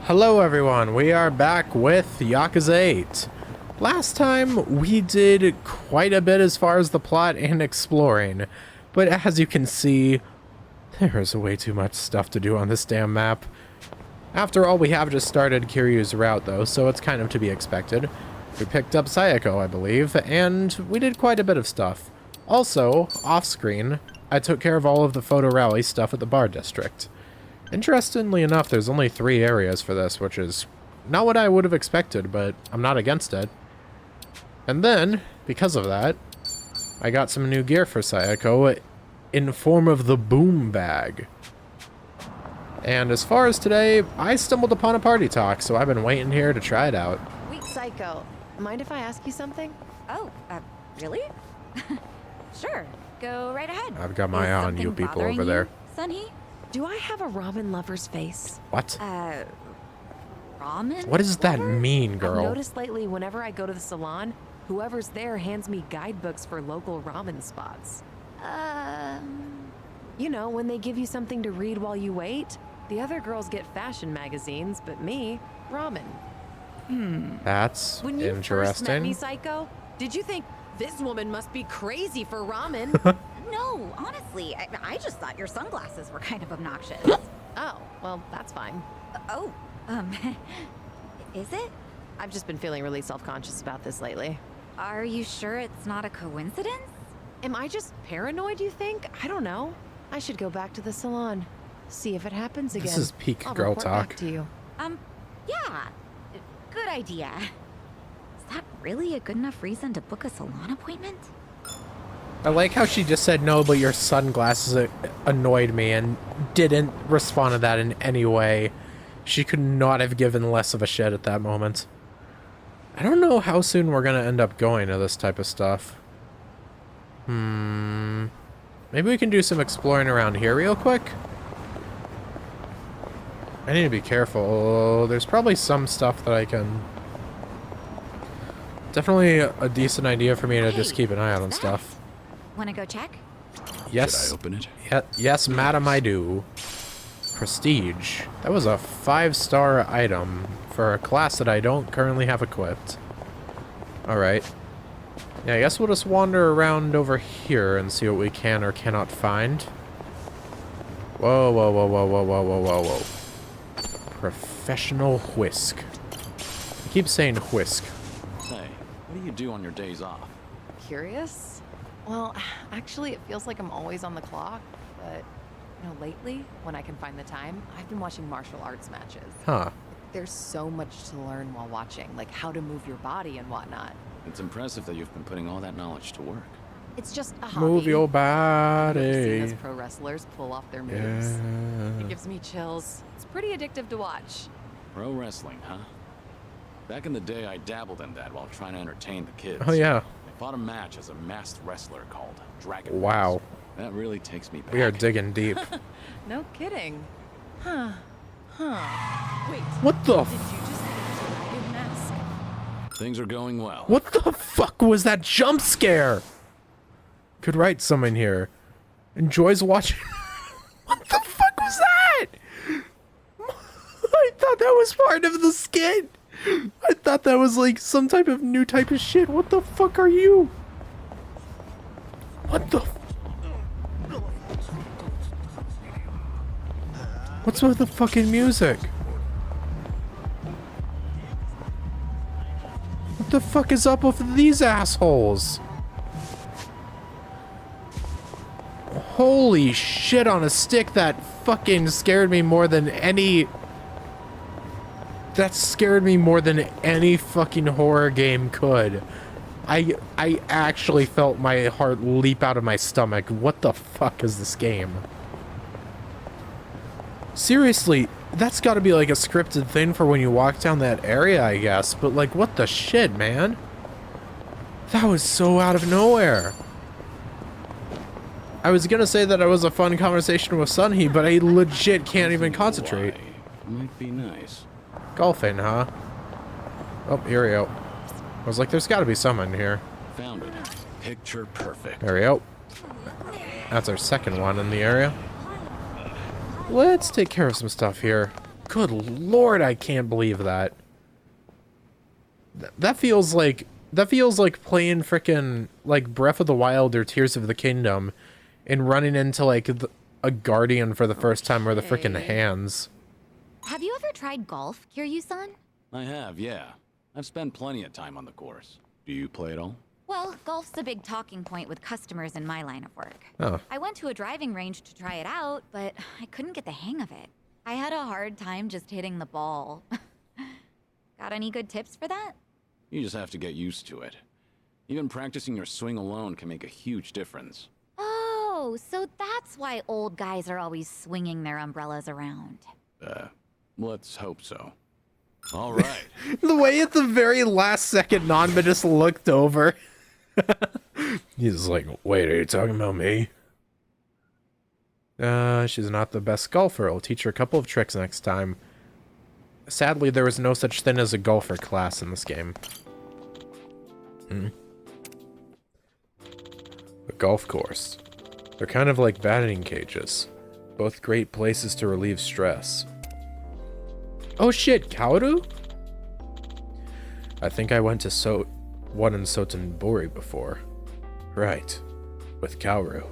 Hello everyone, we are back with Yakuza 8. Last time we did quite a bit as far as the plot and exploring, but as you can see, there is way too much stuff to do on this damn map. After all, we have just started Kiryu's route though, so it's kind of to be expected. We picked up Sayako, I believe, and we did quite a bit of stuff. Also, off-screen, I took care of all of the photo rally stuff at the bar district. Interestingly enough, there's only 3 areas for this, which is not what I would have expected, but I'm not against it. And then, because of that, I got some new gear for Sayako in form of the boom bag. And as far as today, I stumbled upon a party talk, so I've been waiting here to try it out. Wait, Psycho, mind if I ask you something? Oh, really? Sure, go right ahead. I've got my eye on you people over there. Sunny? Do I have a ramen lover's face? What? Ramen? What does that mean, I've girl? noticed lately whenever I go to the salon, whoever's there hands me guidebooks for local ramen spots. You know, when they give you something to read while you wait. The other girls get fashion magazines, but me, ramen. That's When you first met me, interesting. Psycho, did you think this woman must be crazy for ramen? No, honestly, I just thought your sunglasses were kind of obnoxious. Oh, well, that's fine. Oh, is it? I've just been feeling really self-conscious about this lately. Are you sure it's not a coincidence? Am I just paranoid, you think? I don't know. I should go back to the salon. See if it happens again. This is peak I'll girl report talk. back to you. Yeah, good idea. Is that really a good enough reason to book a salon appointment? I like how she just said no, but your sunglasses annoyed me and didn't respond to that in any way. She could not have given less of a shit at that moment. I don't know how soon we're gonna end up going to this type of stuff. Maybe we can do some exploring around here real quick. I need to be careful. There's probably some stuff that I can... Definitely a decent idea for me to just keep an eye out on stuff. Wanna go check? Yes. Should I open it? Yes, madam, I do. Prestige. That was a 5-star item for a class that I don't currently have equipped. Alright. Yeah, I guess we'll just wander around over here and see what we can or cannot find. Whoa, whoa, whoa, whoa, whoa, whoa, whoa, whoa, whoa. Professional whisk. I keep saying whisk. Say, what do you do on your days off? Curious? Well, actually, it feels like I'm always on the clock, but, you know, lately, when I can find the time, I've been watching martial arts matches. Huh. There's so much to learn while watching, like how to move your body and whatnot. It's impressive that you've been putting all that knowledge to work. It's just a hobby. Move your I've seen body. those pro wrestlers pull off their moves. It Yeah. gives me chills. It's pretty addictive to watch. Pro wrestling, huh? Back in the day, I dabbled in that while trying to entertain the kids. Oh, yeah. I fought a match as a masked wrestler called Dragon. Wow. That really takes me back. We are digging deep. No kidding. Huh. Wait, What the did you just say dragon mask? Things are going well. What the fuck was that jump scare? Could write some in here. Enjoys watching. What the fuck was that? I thought that was part of the skit. I thought that was like some type of new type of shit. What the fuck are you? What the? What's with the fucking music? What the fuck is up with these assholes? Holy shit on a stick, that fucking scared me more than any... That scared me more than any fucking horror game could. I actually felt my heart leap out of my stomach. What the fuck is this game? Seriously, that's gotta be like a scripted thing for when you walk down that area, I guess. But like, what the shit, man? That was so out of nowhere. I was gonna say that it was a fun conversation with Sunny, but I legit can't even concentrate. Why? Might be nice. Golfing, huh? Oh, here we go. I was like, there's gotta be some in here. Found it. Picture perfect. There we go. That's our second one in the area. Let's take care of some stuff here. Good lord, I can't believe that. That feels like playing frickin' like Breath of the Wild or Tears of the Kingdom and running into like a guardian for the first time or the frickin' hands. Have you ever tried golf, Kiryu-san? I have, yeah. I've spent plenty of time on the course. Do you play at all? Well, golf's a big talking point with customers in my line of work. Oh. I went to a driving range to try it out, but I couldn't get the hang of it. I had a hard time just hitting the ball. Got any good tips for that? You just have to get used to it. Even practicing your swing alone can make a huge difference. Oh, so that's why old guys are always swinging their umbrellas around. Let's hope so. All right. The way at the very last second Nanba just looked over. He's like, wait, are you talking about me? She's not the best golfer. I'll teach her a couple of tricks next time. Sadly, there was no such thing as a golfer class in this game. A golf course. They're kind of like batting cages. Both great places to relieve stress. Oh shit, Kaoru? I think I went to one in Sotenbori before. Right, with Kaoru.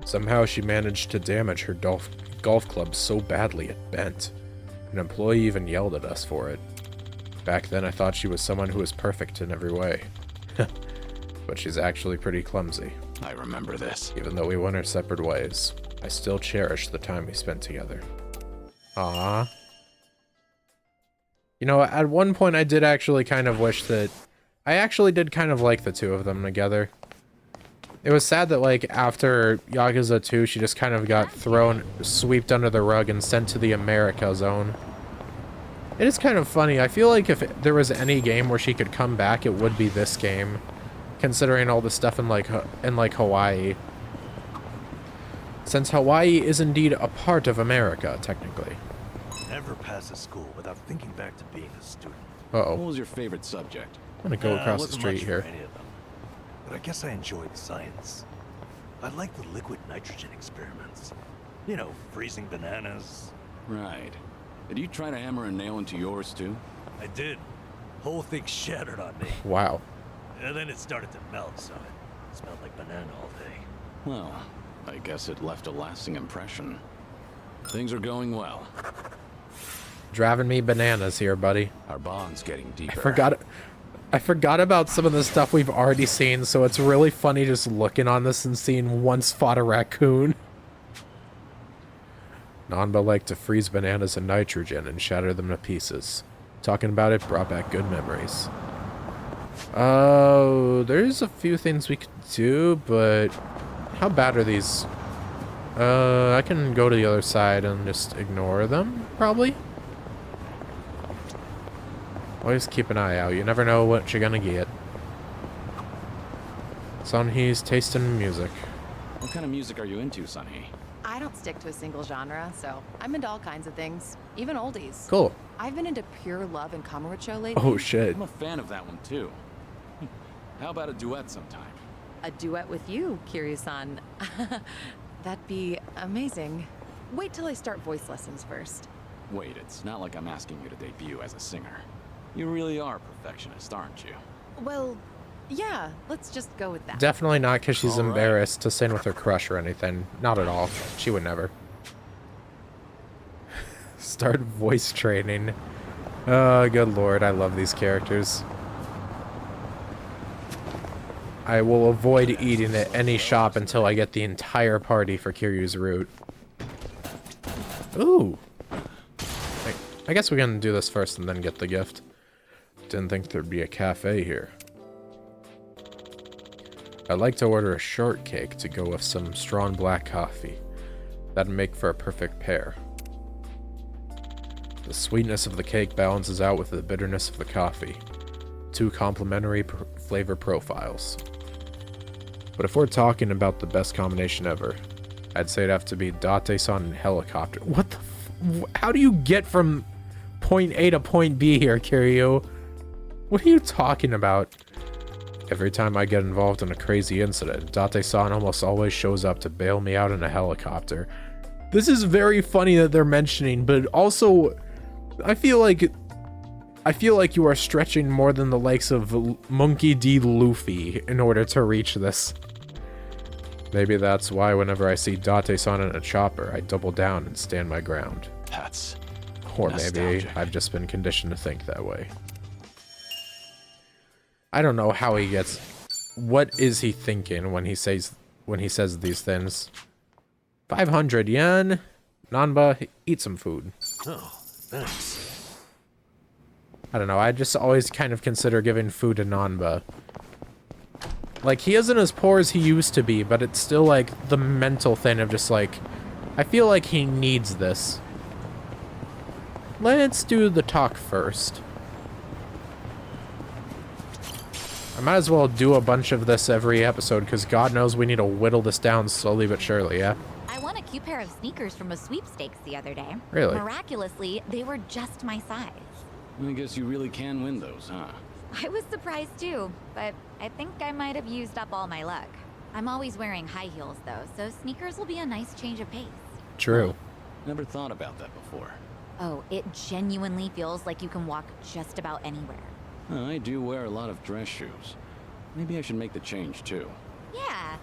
Somehow she managed to damage her golf club so badly it bent. An employee even yelled at us for it. Back then I thought she was someone who was perfect in every way. But she's actually pretty clumsy. I remember this. Even though we went our separate ways, I still cherish the time we spent together. Aww. You know, at one point I did actually kind of wish that... I actually did kind of like the two of them together. It was sad that, like, after Yakuza 2, she just kind of got swept under the rug and sent to the America zone. It is kind of funny. I feel like if there was any game where she could come back, it would be this game. Considering all the stuff in, like, Hawaii. Since Hawaii is indeed a part of America, technically. Never pass a school without thinking back to being a student. Uh-oh. What was your favorite subject? I'm gonna go across the wasn't street much here. for any of them, but I guess I enjoyed science. I liked the liquid nitrogen experiments. You know, freezing bananas. Right. Did you try to hammer a nail into yours too? I did. Whole thing shattered on me. Wow. And then it started to melt, so it smelled like banana all day. Well, I guess it left a lasting impression. Things are going well. Driving me bananas here, buddy. Our bond's getting deeper. I forgot about some of the stuff we've already seen, so it's really funny just looking on this and seeing once fought a raccoon. Nanba liked to freeze bananas in nitrogen and shatter them to pieces. Talking about it brought back good memories. Oh, there's a few things we could do, but how bad are these? I can go to the other side and just ignore them, probably. Always keep an eye out. You never know what you're gonna get. Sunhee's tasting music. What kind of music are you into, Sunhee? I don't stick to a single genre, so I'm into all kinds of things, even oldies. Cool. I've been into Pure Love and Kamurocho lately. Oh shit. I'm a fan of that one too. How about a duet sometime? A duet with you, Kiryu-san. That'd be amazing. Wait till I start voice lessons first. Wait, it's not like I'm asking you to debut as a singer. You really are a perfectionist, aren't you? Well, yeah, let's just go with that. Definitely not because she's All right. embarrassed to sing with her crush or anything. Not at all. She would never. Start voice training. Oh, good lord. I love these characters. I will avoid eating at any shop until I get the entire party for Kiryu's route. Ooh. I guess we're gonna do this first and then get the gift. Didn't think there'd be a cafe here. I'd like to order a shortcake to go with some strong black coffee. That'd make for a perfect pair. The sweetness of the cake balances out with the bitterness of the coffee. Two complementary flavor profiles. But if we're talking about the best combination ever, I'd say it'd have to be Date-san and helicopter. What the how do you get from point A to point B here, Kiryu? What are you talking about? Every time I get involved in a crazy incident, Date-san almost always shows up to bail me out in a helicopter. This is very funny that they're mentioning, but also I feel like you are stretching more than the likes of Monkey D. Luffy in order to reach this. Maybe that's why whenever I see Date-san in a chopper, I double down and stand my ground. That's Or maybe nostalgic. I've just been conditioned to think that way. I don't know how he gets... What is he thinking when he says these things? 500 yen? Nanba, eat some food. Oh, thanks. I don't know, I just always kind of consider giving food to Nanba. Like, he isn't as poor as he used to be, but it's still, like, the mental thing of just, like, I feel like he needs this. Let's do the talk first. I might as well do a bunch of this every episode, because God knows we need to whittle this down slowly but surely, yeah? I won a cute pair of sneakers from a sweepstakes the other day. Really? Miraculously, they were just my size. I guess you really can win those, huh? I was surprised too, but I think I might have used up all my luck. I'm always wearing high heels though, so sneakers will be a nice change of pace. True. Never thought about that before. Oh, it genuinely feels like you can walk just about anywhere. I do wear a lot of dress shoes. Maybe I should make the change too. Yeah,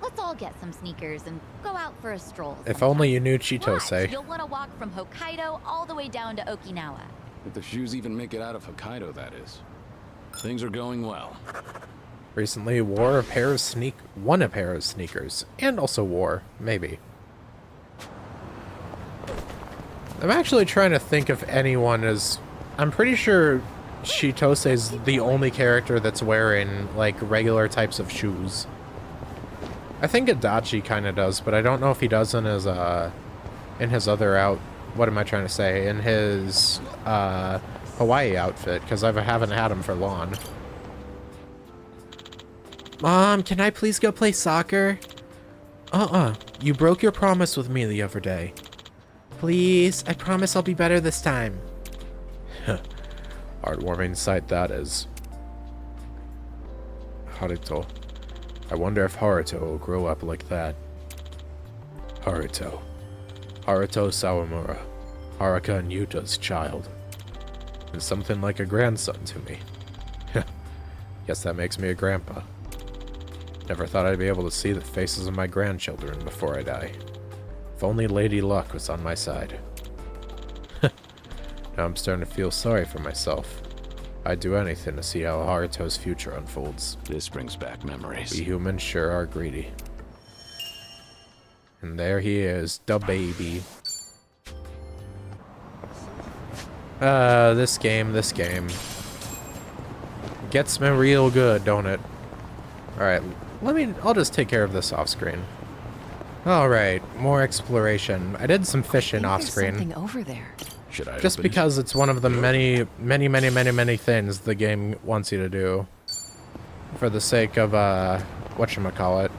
let's all get some sneakers and go out for a stroll. If sometime. only you knew Watch, Chitose. you'll want to walk from Hokkaido all the way down to Okinawa. If the shoes even make it out of Hokkaido, that is. Things are going well. Recently won a pair of sneakers. And also wore, maybe. I'm actually trying to think if anyone is... I'm pretty sure Chitose's the only character that's wearing, like, regular types of shoes. I think Adachi kind of does, but I don't know if he does in his other what am I trying to say? In his, Hawaii outfit, because I haven't had him for long. Mom, can I please go play soccer? You broke your promise with me the other day. Please, I promise I'll be better this time. Heartwarming sight that is. Haruto. I wonder if Haruto will grow up like that. Haruto. Haruto Sawamura. Haruka and Yuta's child. And something like a grandson to me. Guess that makes me a grandpa. Never thought I'd be able to see the faces of my grandchildren before I die. If only Lady Luck was on my side. Now I'm starting to feel sorry for myself. I'd do anything to see how Haruto's future unfolds. This brings back memories. We humans sure are greedy. And there he is, the baby. This game. Gets me real good, don't it? Alright, I'll just take care of this off screen. Alright, more exploration. I did some fishing off screen. Something over there. Should I Just open it? because it's one of the many things the game wants you to do. For the sake of, whatchamacallit.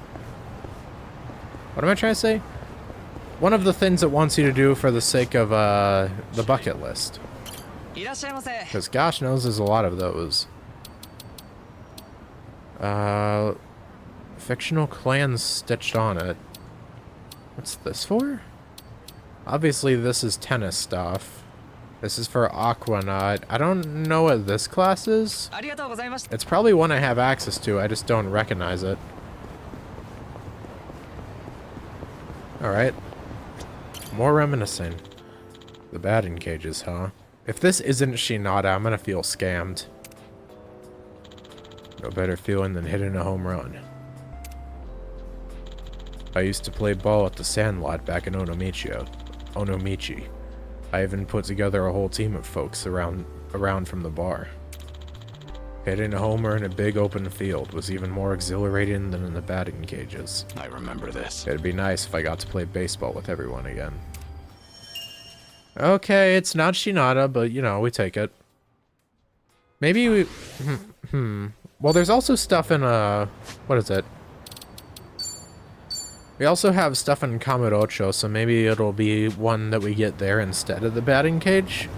What am I trying to say? One of the things it wants you to do for the sake of, the bucket list. Because gosh knows there's a lot of those. Fictional clans stitched on it. What's this for? Obviously this is tennis stuff. This is for Aquanaut. I don't know what this class is. It's probably one I have access to, I just don't recognize it. Alright. More reminiscing. The batting cages, huh? If this isn't Shinada, I'm gonna feel scammed. No better feeling than hitting a home run. I used to play ball at the Sandlot back in Onomichi. I even put together a whole team of folks around from the bar. Hitting a homer in a big open field was even more exhilarating than in the batting cages. I remember this. It'd be nice if I got to play baseball with everyone again. Okay, it's not Shinada, but you know, we take it. Maybe we... Well, there's also stuff in, what is it? We also have stuff in Kamurocho, so maybe it'll be one that we get there instead of the batting cage.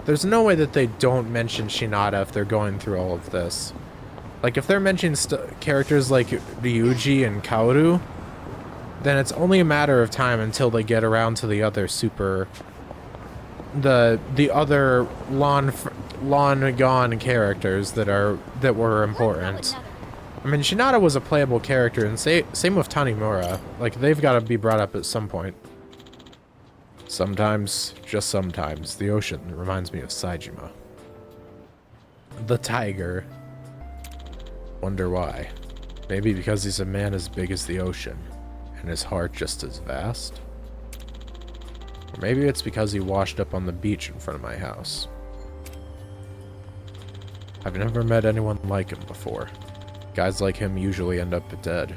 There's no way that they don't mention Shinada if they're going through all of this. Like, if they're mentioning characters like Ryuji and Kaoru, then it's only a matter of time until they get around to the other the other long gone characters that were important. I mean, Shinada was a playable character, and same with Tanimura. Like, they've got to be brought up at some point. Sometimes, just sometimes, the ocean reminds me of Saejima. The tiger. Wonder why. Maybe because he's a man as big as the ocean, and his heart just as vast? Or maybe it's because he washed up on the beach in front of my house. I've never met anyone like him before. Guys like him usually end up dead.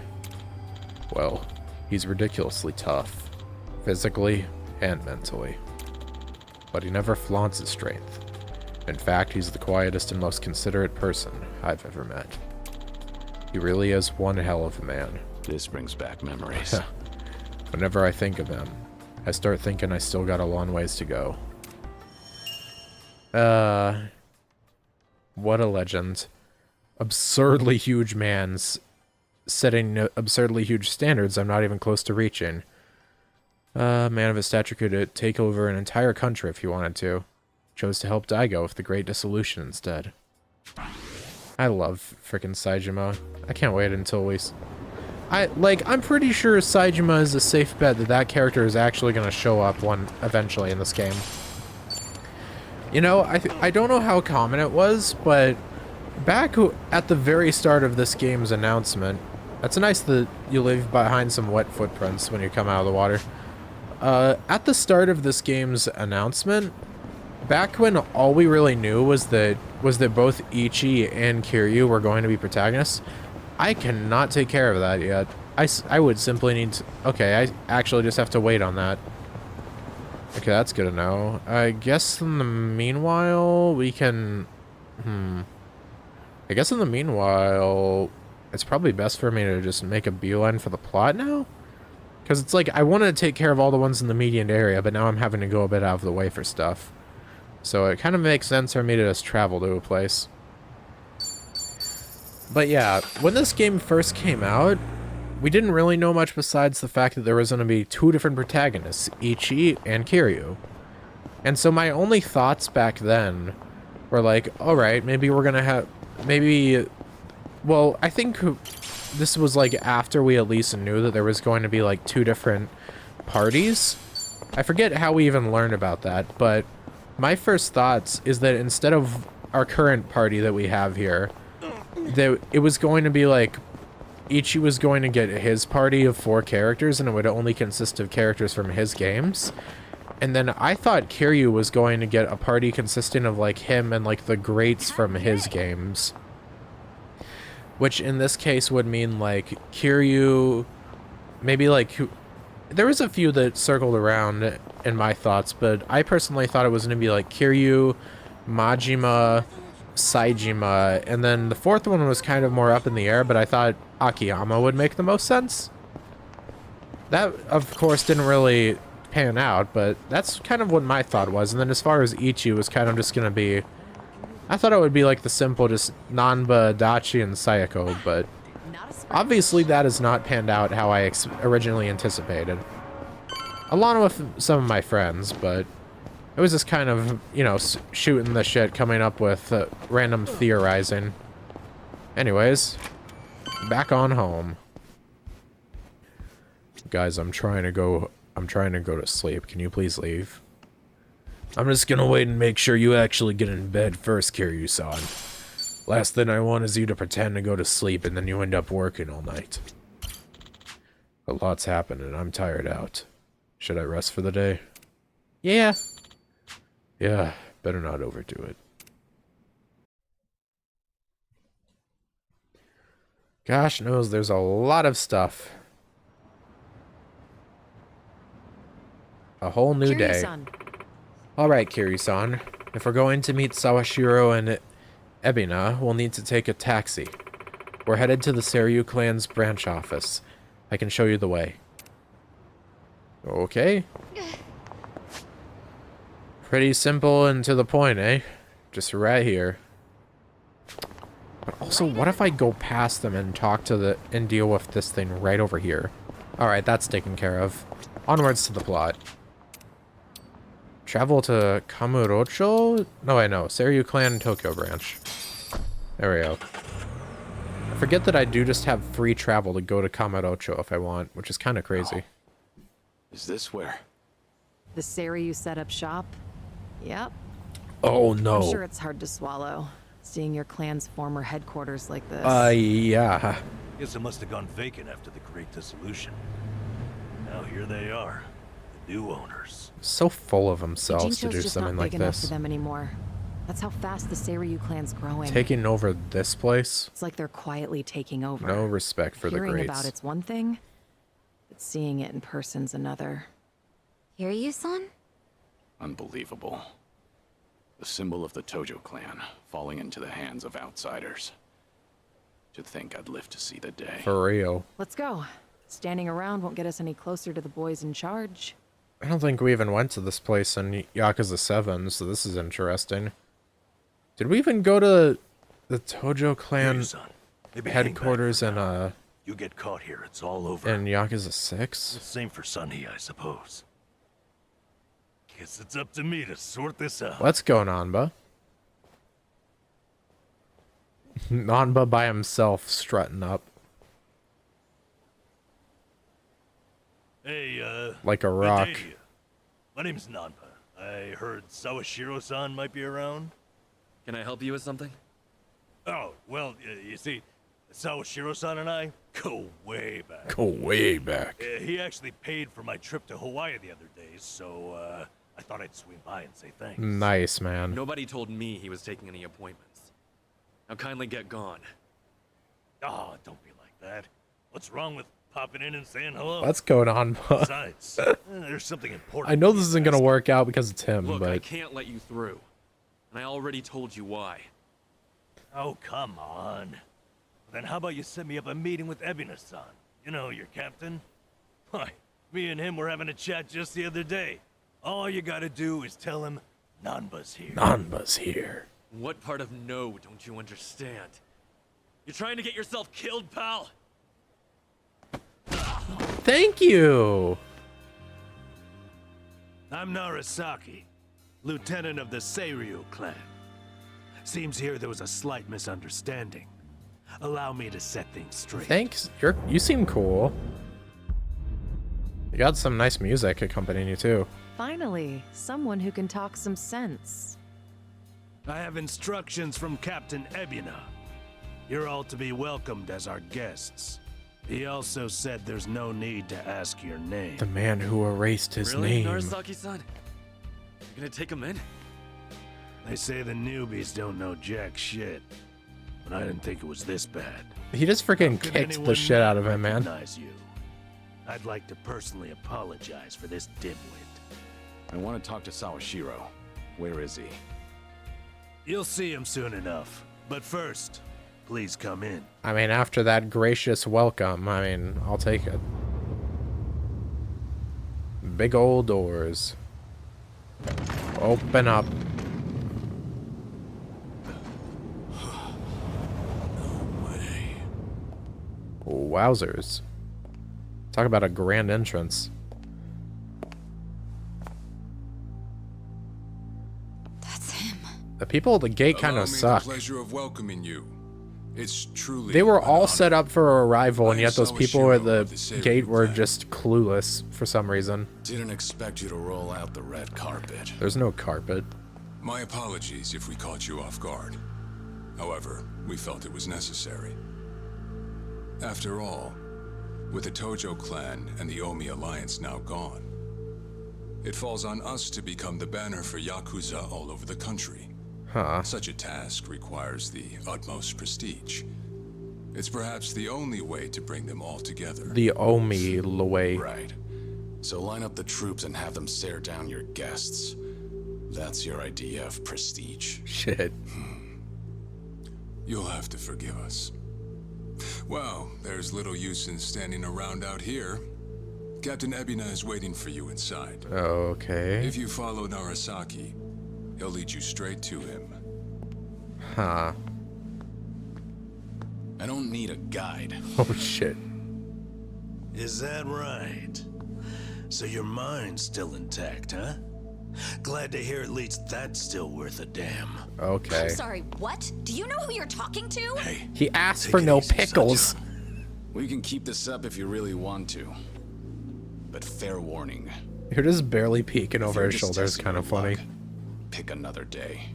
Well, he's ridiculously tough, physically and mentally. But he never flaunts his strength. In fact, he's the quietest and most considerate person I've ever met. He really is one hell of a man. This brings back memories. Whenever I think of him, I start thinking I still got a long ways to go. What a legend. Absurdly huge man's setting absurdly huge standards I'm not even close to reaching. A man of his stature could take over an entire country if he wanted to. Chose to help Daigo with the Great Dissolution instead. I love frickin' Saejima. I can't wait until I'm pretty sure Saejima is a safe bet that character is actually going to show up eventually in this game. You know, I don't know how common it was, but back at the very start of this game's announcement, it's nice that you leave behind some wet footprints when you come out of the water. At the start of this game's announcement, back when all we really knew was that both Ichi and Kiryu were going to be protagonists, I cannot take care of that yet. I would simply need to... Okay, I actually just have to wait on that. Okay, that's good to know. I guess in the meanwhile, we can... I guess in the meanwhile, it's probably best for me to just make a beeline for the plot now? Because it's like, I wanted to take care of all the ones in the median area, but now I'm having to go a bit out of the way for stuff. So it kind of makes sense for me to just travel to a place. But yeah, when this game first came out, we didn't really know much besides the fact that there was going to be two different protagonists, Ichi and Kiryu. And so my only thoughts back then were like, alright, maybe we're going to have... Well, I think this was like after we at least knew that there was going to be like two different parties. I forget how we even learned about that, but my first thoughts is that instead of our current party that we have here, that it was going to be like Ichi was going to get his party of 4 characters and it would only consist of characters from his games. And then I thought Kiryu was going to get a party consisting of like him and like the greats from his games. Which in this case would mean like Kiryu, maybe like... There was a few that circled around in my thoughts, but I personally thought it was going to be like Kiryu, Majima, Saejima, and then the 4th one was kind of more up in the air, but I thought Akiyama would make the most sense. That, of course, didn't really pan out, but that's kind of what my thought was. And then as far as Ichi was kind of just going to be... I thought it would be like the simple just Nanba, Dachi, and Sayako, but obviously that has not panned out how I originally anticipated. Along with some of my friends, but it was just kind of, you know, shooting the shit, coming up with random theorizing. Anyways, back on home. Guys, I'm trying to go to sleep. Can you please leave? I'm just gonna wait and make sure you actually get in bed first, Kiryu-san. Last thing I want is you to pretend to go to sleep and then you end up working all night. A lot's happened and I'm tired out. Should I rest for the day? Yeah. Yeah, better not overdo it. Gosh knows there's a lot of stuff. A whole new day. Alright, Kiryu-san. If we're going to meet Sawashiro and Ebina, we'll need to take a taxi. We're headed to the Seiryu clan's branch office. I can show you the way. Okay. Pretty simple and to the point, eh? Just right here. But also, what if I go past them and talk to and deal with this thing right over here? Alright, that's taken care of. Onwards to the plot. Travel to Kamurocho? No, I know. Seiryu Clan Tokyo branch. There we go. I forget that I do just have free travel to go to Kamurocho if I want, which is kind of crazy. Is this where? The Seiryu set up shop? Yep. Oh, no. I'm sure it's hard to swallow, seeing your clan's former headquarters like this. Yeah. Guess it must have gone vacant after the Great Dissolution. Now here they are, the new owners. So full of themselves to Jincho's do just something not like big enough for this. them anymore. That's how fast the Seiryu clan's growing. Taking over this place? It's like they're quietly taking over. No respect for the Hearing greats. about it's one thing, but seeing it in person's another. Seiryu-san? Unbelievable. The symbol of the Tojo clan falling into the hands of outsiders. To think I'd live to see the day. For real. Let's go. Standing around won't get us any closer to the boys in charge. I don't think we even went to this place in Yakuza 7, so this is interesting. Did we even go to the Tojo clan Hey, son, maybe hang back headquarters for in now. You get caught here, it's all over. Yakuza 6? Same for Sunny, I suppose. Guess it's up to me to sort this out. Let's go, Nanba. Nanba by himself strutting up. Hey, Like a good rock. day to you. My name's Nanba. I heard Sawashiro-san might be around. Can I help you with something? Oh, well, you see, Sawashiro-san and I go way back. Go way back. He actually paid for my trip to Hawaii the other day, so I thought I'd swing by and say thanks. Nice, man. Nobody told me he was taking any appointments. Now kindly get gone. Oh, don't be like that. What's wrong with popping in and saying hello? Let's go, Nanba. Besides, there's something important. I know for me this to isn't gonna ask. work out because it's him, Look, I but... can't let you through. And I already told you why. Oh, come on. Then how about you set me up a meeting with Ebina-san? You know, your captain? Why, me and him were having a chat just the other day. All you gotta do is tell him Nanba's here. Nanba's here. What part of no don't you understand? You're trying to get yourself killed, pal? Thank you! I'm Narasaki, lieutenant of the Seiryu clan. Seems here there was a slight misunderstanding. Allow me to set things straight. Thanks. You seem cool. You got some nice music accompanying you, too. Finally, someone who can talk some sense. I have instructions from Captain Ebina. You're all to be welcomed as our guests. He also said there's no need to ask your name. The man who erased his Really, name. Narasaki-san? You gonna take him in? They say the newbies don't know jack shit, but I didn't think it was this bad. He just freaking Could kicked the anyone shit out of him, man. recognize you? I'd like to personally apologize for this dimwit. I want to talk to Sawashiro. Where is he? You'll see him soon enough. But first, please come in. I mean, after that gracious welcome, I mean, I'll take it. Big old doors. Open up. Wowzers. Talk about a grand entrance. That's him. The people at the gate kind Allow of me suck. The pleasure of welcoming you. It's truly They were an all honor. set up for arrival, and I yet am those people at Sawashiro the of the Seiryu gate were clan. just clueless for some reason. Didn't expect you to roll out the red carpet. There's no carpet. My apologies if we caught you off guard. However, we felt it was necessary. After all, with the Tojo clan and the Omi alliance now gone, it falls on us to become the banner for Yakuza all over the country. Huh. Such a task requires the utmost prestige. It's perhaps the only way to bring them all together. The Omi way. Right. So line up the troops and have them stare down your guests. That's your idea of prestige. Shit. You'll have to forgive us. Well, there's little use in standing around out here. Captain Ebina is waiting for you inside. Okay. If you follow Narasaki, he'll lead you straight to him. Huh. I don't need a guide. Oh shit. Is that right? So your mind's still intact, huh? Glad to hear at least that's still worth a damn. Okay. I'm sorry, what? Do you know who you're talking to? Hey, He asked Take for it no easy, pickles. we can keep this up if you really want to. But fair warning. You're just barely peeking if over you're his just shoulders. testing Kind of your funny. luck, pick another day.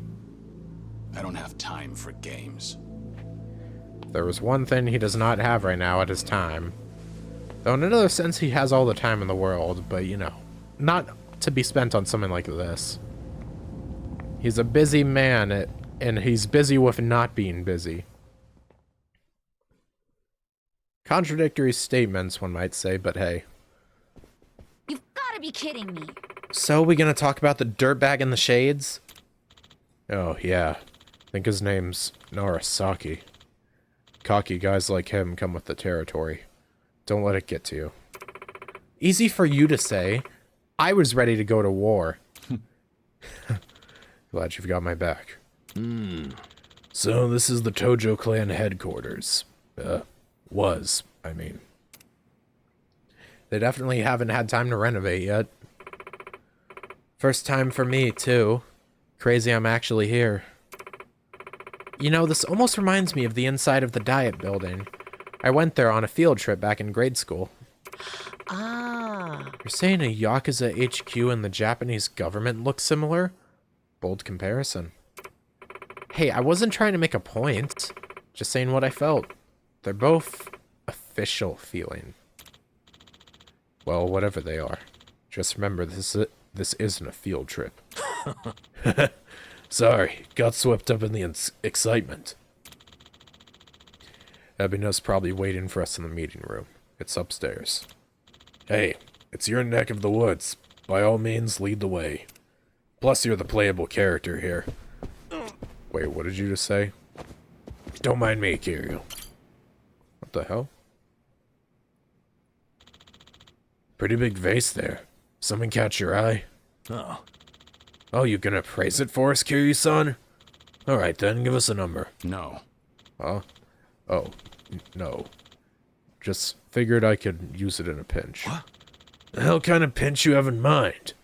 I don't have time for games. There was one thing he does not have right now at his time. Though in another sense, he has all the time in the world, but you know, not to be spent on something like this. He's a busy man, and he's busy with not being busy. Contradictory statements, one might say, but hey. You've got to be kidding me. So, we gonna talk about the dirtbag in the shades? Oh, yeah. I think his name's Narasaki. Cocky guys like him come with the territory. Don't let it get to you. Easy for you to say. I was ready to go to war. Glad you've got my back. So, this is the Tojo clan headquarters. I mean. They definitely haven't had time to renovate yet. First time for me, too. Crazy I'm actually here. You know, this almost reminds me of the inside of the Diet Building. I went there on a field trip back in grade school. Ah. You're saying a Yakuza HQ and the Japanese government look similar? Bold comparison. Hey, I wasn't trying to make a point. Just saying what I felt. They're both official feeling. Well, whatever they are. Just remember, this isn't a field trip. Sorry, got swept up in the excitement. Ebina's probably waiting for us in the meeting room. It's upstairs. Hey, it's your neck of the woods. By all means, lead the way. Plus, you're the playable character here. Wait, what did you just say? Don't mind me, Seiryu. What the hell? Pretty big vase there. Something catch your eye? Oh, you gonna praise it for us, Kiryu-san? Alright then, give us a number. No. Huh? Oh, no. Just figured I could use it in a pinch. What? The hell kind of pinch you have in mind?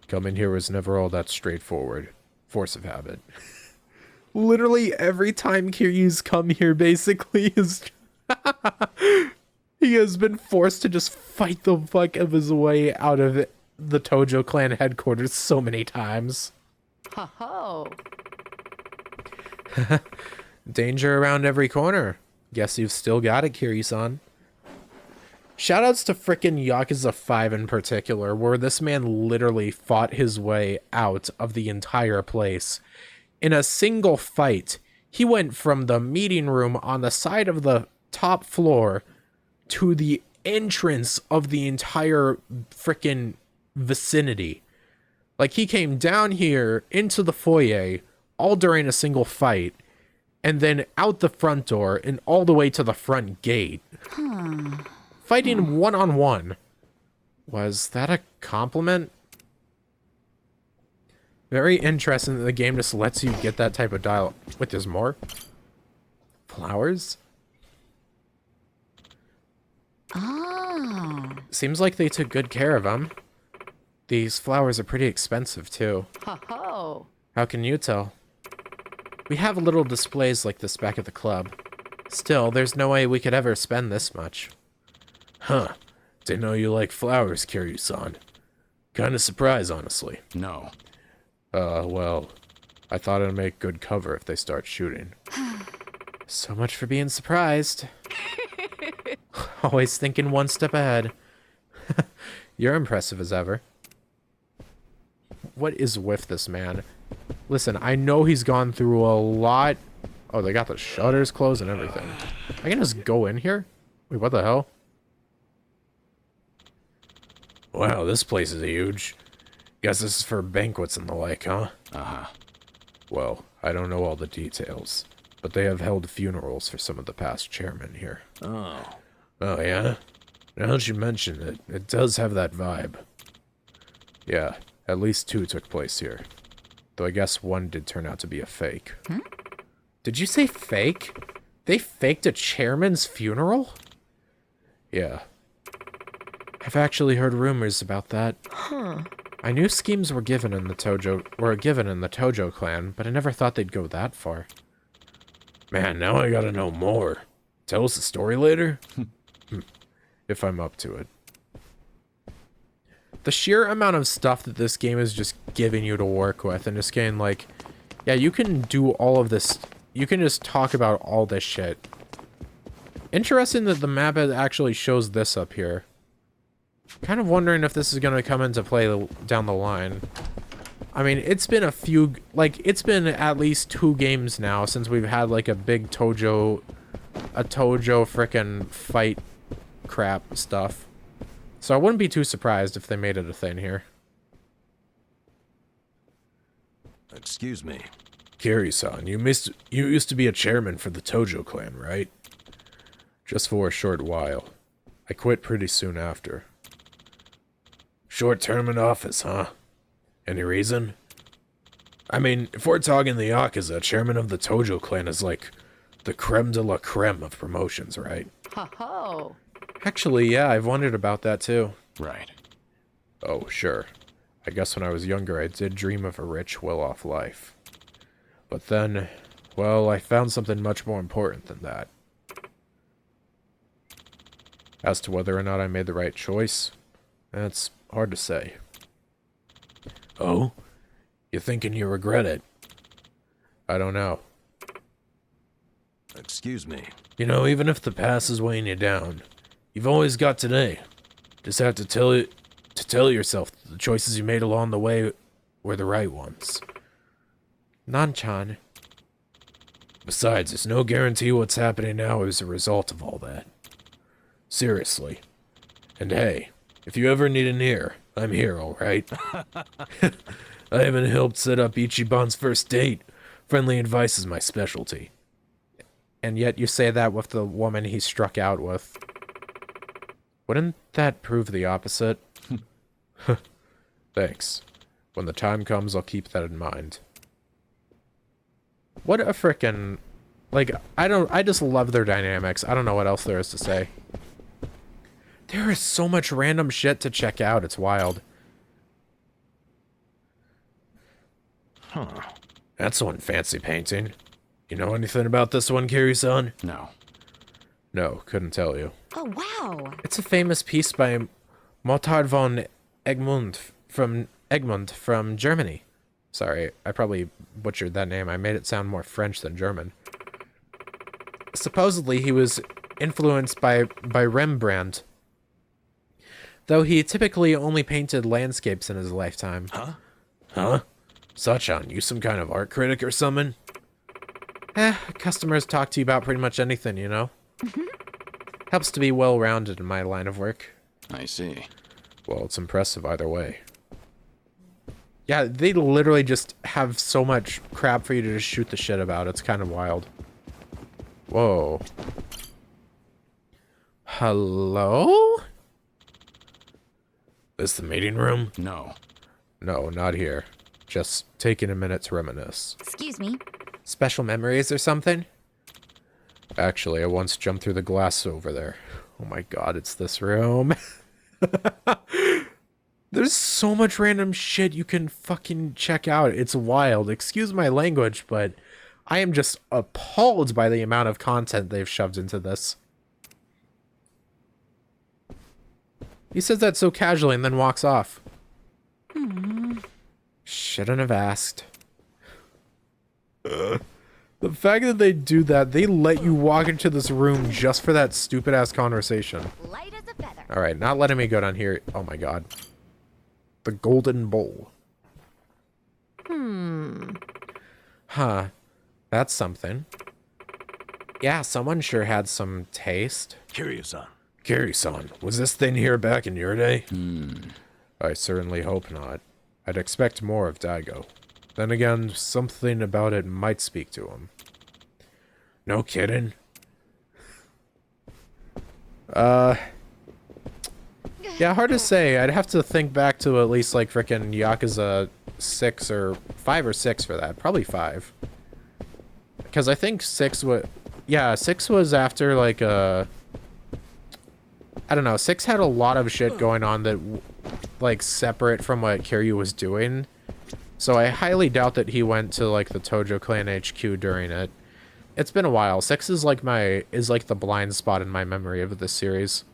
Coming here was never all that straightforward. Force of habit. Literally every time Kiryu's come here basically is... he has been forced to just fight the fuck of his way out of the Tojo clan headquarters so many times. Ho-ho. Danger around every corner. Guess you've still got it, Kiryu-san. Shoutouts to frickin' Yakuza 5 in particular, where this man literally fought his way out of the entire place. In a single fight, he went from the meeting room on the side of the top floor to the entrance of the entire frickin' vicinity. Like, he came down here into the foyer, all during a single fight, and then out the front door and all the way to the front gate. Fighting one-on-one. Was that a compliment? Very interesting that the game just lets you get that type of dialogue. Wait, there's more? Flowers? Ah. Seems like they took good care of them. These flowers are pretty expensive, too. Ho-ho. How can you tell? We have little displays like this back at the club. Still, there's no way we could ever spend this much. Huh. Didn't know you like flowers, Kiryu-san. Kinda surprised, honestly. No. Well, I thought it'd make good cover if they start shooting. So much for being surprised. Always thinking one step ahead. You're impressive as ever. What is with this man? Listen, I know he's gone through a lot. Oh, they got the shutters closed and everything. I can just go in here? Wait, what the hell? Wow, this place is huge. Guess this is for banquets and the like, huh? Uh-huh. Well, I don't know all the details, but they have held funerals for some of the past chairmen here. Oh. Oh, yeah? Now that you mention it, it does have that vibe. Yeah, at least 2 took place here. Though I guess one did turn out to be a fake. Did you say fake? They faked a chairman's funeral? Yeah, I've actually heard rumors about that. Huh. I knew schemes were given in the Tojo clan, but I never thought they'd go that far. Man, now I gotta know more. Tell us the story later? If I'm up to it. The sheer amount of stuff that this game is just giving you to work with, and just getting like, yeah, you can do all of this. You can just talk about all this shit. Interesting that the map actually shows this up here. Kind of wondering if this is going to come into play down the line. I mean, it's been it's been at least 2 games now since we've had like a big Tojo frickin' fight crap stuff. So I wouldn't be too surprised if they made it a thing here. Excuse me. Kiri-san, you used to be a chairman for the Tojo clan, right? Just for a short while. I quit pretty soon after. Short term in office, huh? Any reason? I mean, if we're talking the Yakuza, chairman of the Tojo clan is like the creme de la creme of promotions, right? Ho ho! Actually, yeah, I've wondered about that too. Right. Oh, sure. I guess when I was younger, I did dream of a rich, well-off life. But then, well, I found something much more important than that. As to whether or not I made the right choice, that's hard to say. Oh? You thinking you regret it? I don't know. Excuse me. You know, even if the past is weighing you down, you've always got today. Just have to tell yourself that the choices you made along the way were the right ones. Nan-chan. Besides, there's no guarantee what's happening now is a result of all that. Seriously. And hey, if you ever need an ear, I'm here, alright? I even helped set up Ichiban's first date. Friendly advice is my specialty. And yet you say that with the woman he struck out with. Wouldn't that prove the opposite? Thanks. When the time comes, I'll keep that in mind. What a frickin'... Like, I just love their dynamics. I don't know what else there is to say. There is so much random shit to check out. It's wild. Huh. That's one fancy painting. You know anything about this one, Kiri-san? No. No, couldn't tell you. Oh, wow. It's a famous piece by Motard von Egmund from Germany. Sorry, I probably butchered that name. I made it sound more French than German. Supposedly, he was influenced by Rembrandt, though he typically only painted landscapes in his lifetime. Huh? Huh? Sachan, you some kind of art critic or something? Customers talk to you about pretty much anything, you know? Helps to be well-rounded in my line of work. I see. Well, it's impressive either way. Yeah, they literally just have so much crap for you to just shoot the shit about. It's kind of wild. Whoa. Hello? This the meeting room? No. No, not here. Just taking a minute to reminisce. Excuse me. Special memories or something? Actually, I once jumped through the glass over there. Oh my god, it's this room. There's so much random shit you can fucking check out. It's wild. Excuse my language, but I am just appalled by the amount of content they've shoved into this. He says that so casually and then walks off. Shouldn't have asked. The fact that they do that, they let you walk into this room just for that stupid ass conversation. Light as a feather. Alright, not letting me go down here. Oh my god. The golden bowl. Huh. That's something. Yeah, someone sure had some taste. Curious-san. Kiri-san, was this thing here back in your day? I certainly hope not. I'd expect more of Daigo. Then again, something about it might speak to him. No kidding? Yeah, hard to say. I'd have to think back to at least, like, frickin' Yakuza 6 or 5 or 6 for that. Probably 5. Because I think 6 was... Yeah, 6 was after, like, I don't know, 6 had a lot of shit going on that, like, separate from what Kiryu was doing. So I highly doubt that he went to, like, the Tojo Clan HQ during it. It's been a while. 6 is like the blind spot in my memory of this series.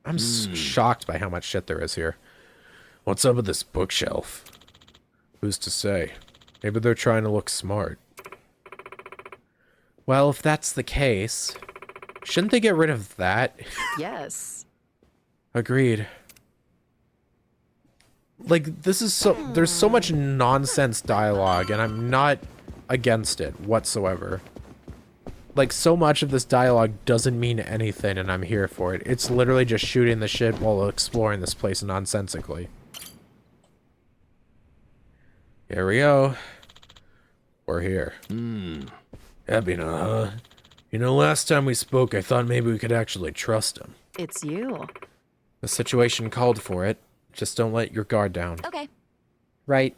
I'm shocked by how much shit there is here. What's up with this bookshelf? Who's to say? Maybe they're trying to look smart. Well, if that's the case, shouldn't they get rid of that? Yes. Agreed. Like, this is there's so much nonsense dialogue, and I'm not against it whatsoever. Like, so much of this dialogue doesn't mean anything, and I'm here for it. It's literally just shooting the shit while exploring this place nonsensically. Here we go. We're here. Ebina, huh? You know, last time we spoke, I thought maybe we could actually trust him. It's you. The situation called for it. Just don't let your guard down. Okay. Right.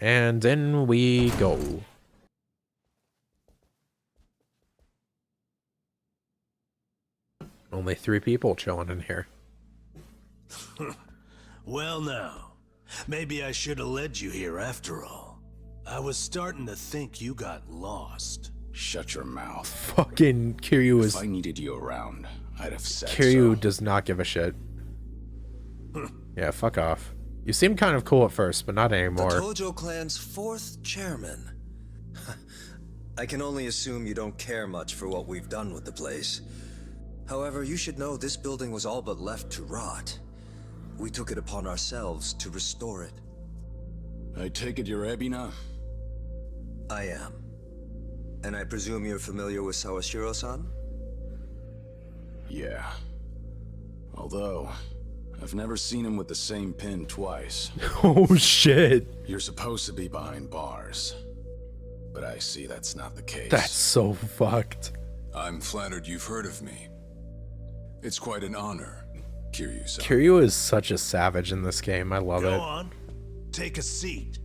And in we go. Only 3 people chilling in here. Well now, maybe I should have led you here after all. I was starting to think you got lost. Shut your mouth. Fucking Kiryu is... If I needed you around, I'd have said Kiryu so. does not give a shit. Yeah, fuck off. You seemed kind of cool at first, but not anymore. The Tojo clan's 4th chairman. I can only assume you don't care much for what we've done with the place. However, you should know this building was all but left to rot. We took it upon ourselves to restore it. I take it you're Ebina? I am. And I presume you're familiar with Sawashiro-san? Yeah. Although, I've never seen him with the same pin twice. Oh shit. You're supposed to be behind bars. But I see that's not the case. That's so fucked. I'm flattered you've heard of me. It's quite an honor, Kiryu-san. Kiryu is such a savage in this game. I love it. Go on. Take a seat.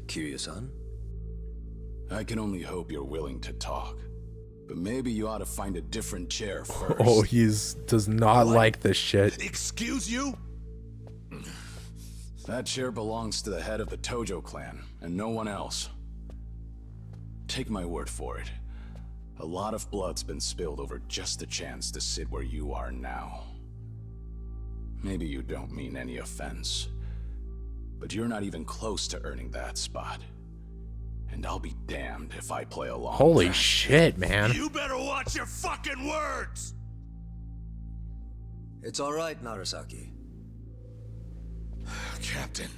Kiryu-san? I can only hope you're willing to talk. But maybe you ought to find a different chair first. Oh, does not like this shit. Excuse you? That chair belongs to the head of the Tojo clan, and no one else. Take my word for it. A lot of blood's been spilled over just a chance to sit where you are now. Maybe you don't mean any offense, but you're not even close to earning that spot. And I'll be damned if I play along. Holy shit, man. You better watch your fucking words! It's all right, Narasaki. Captain.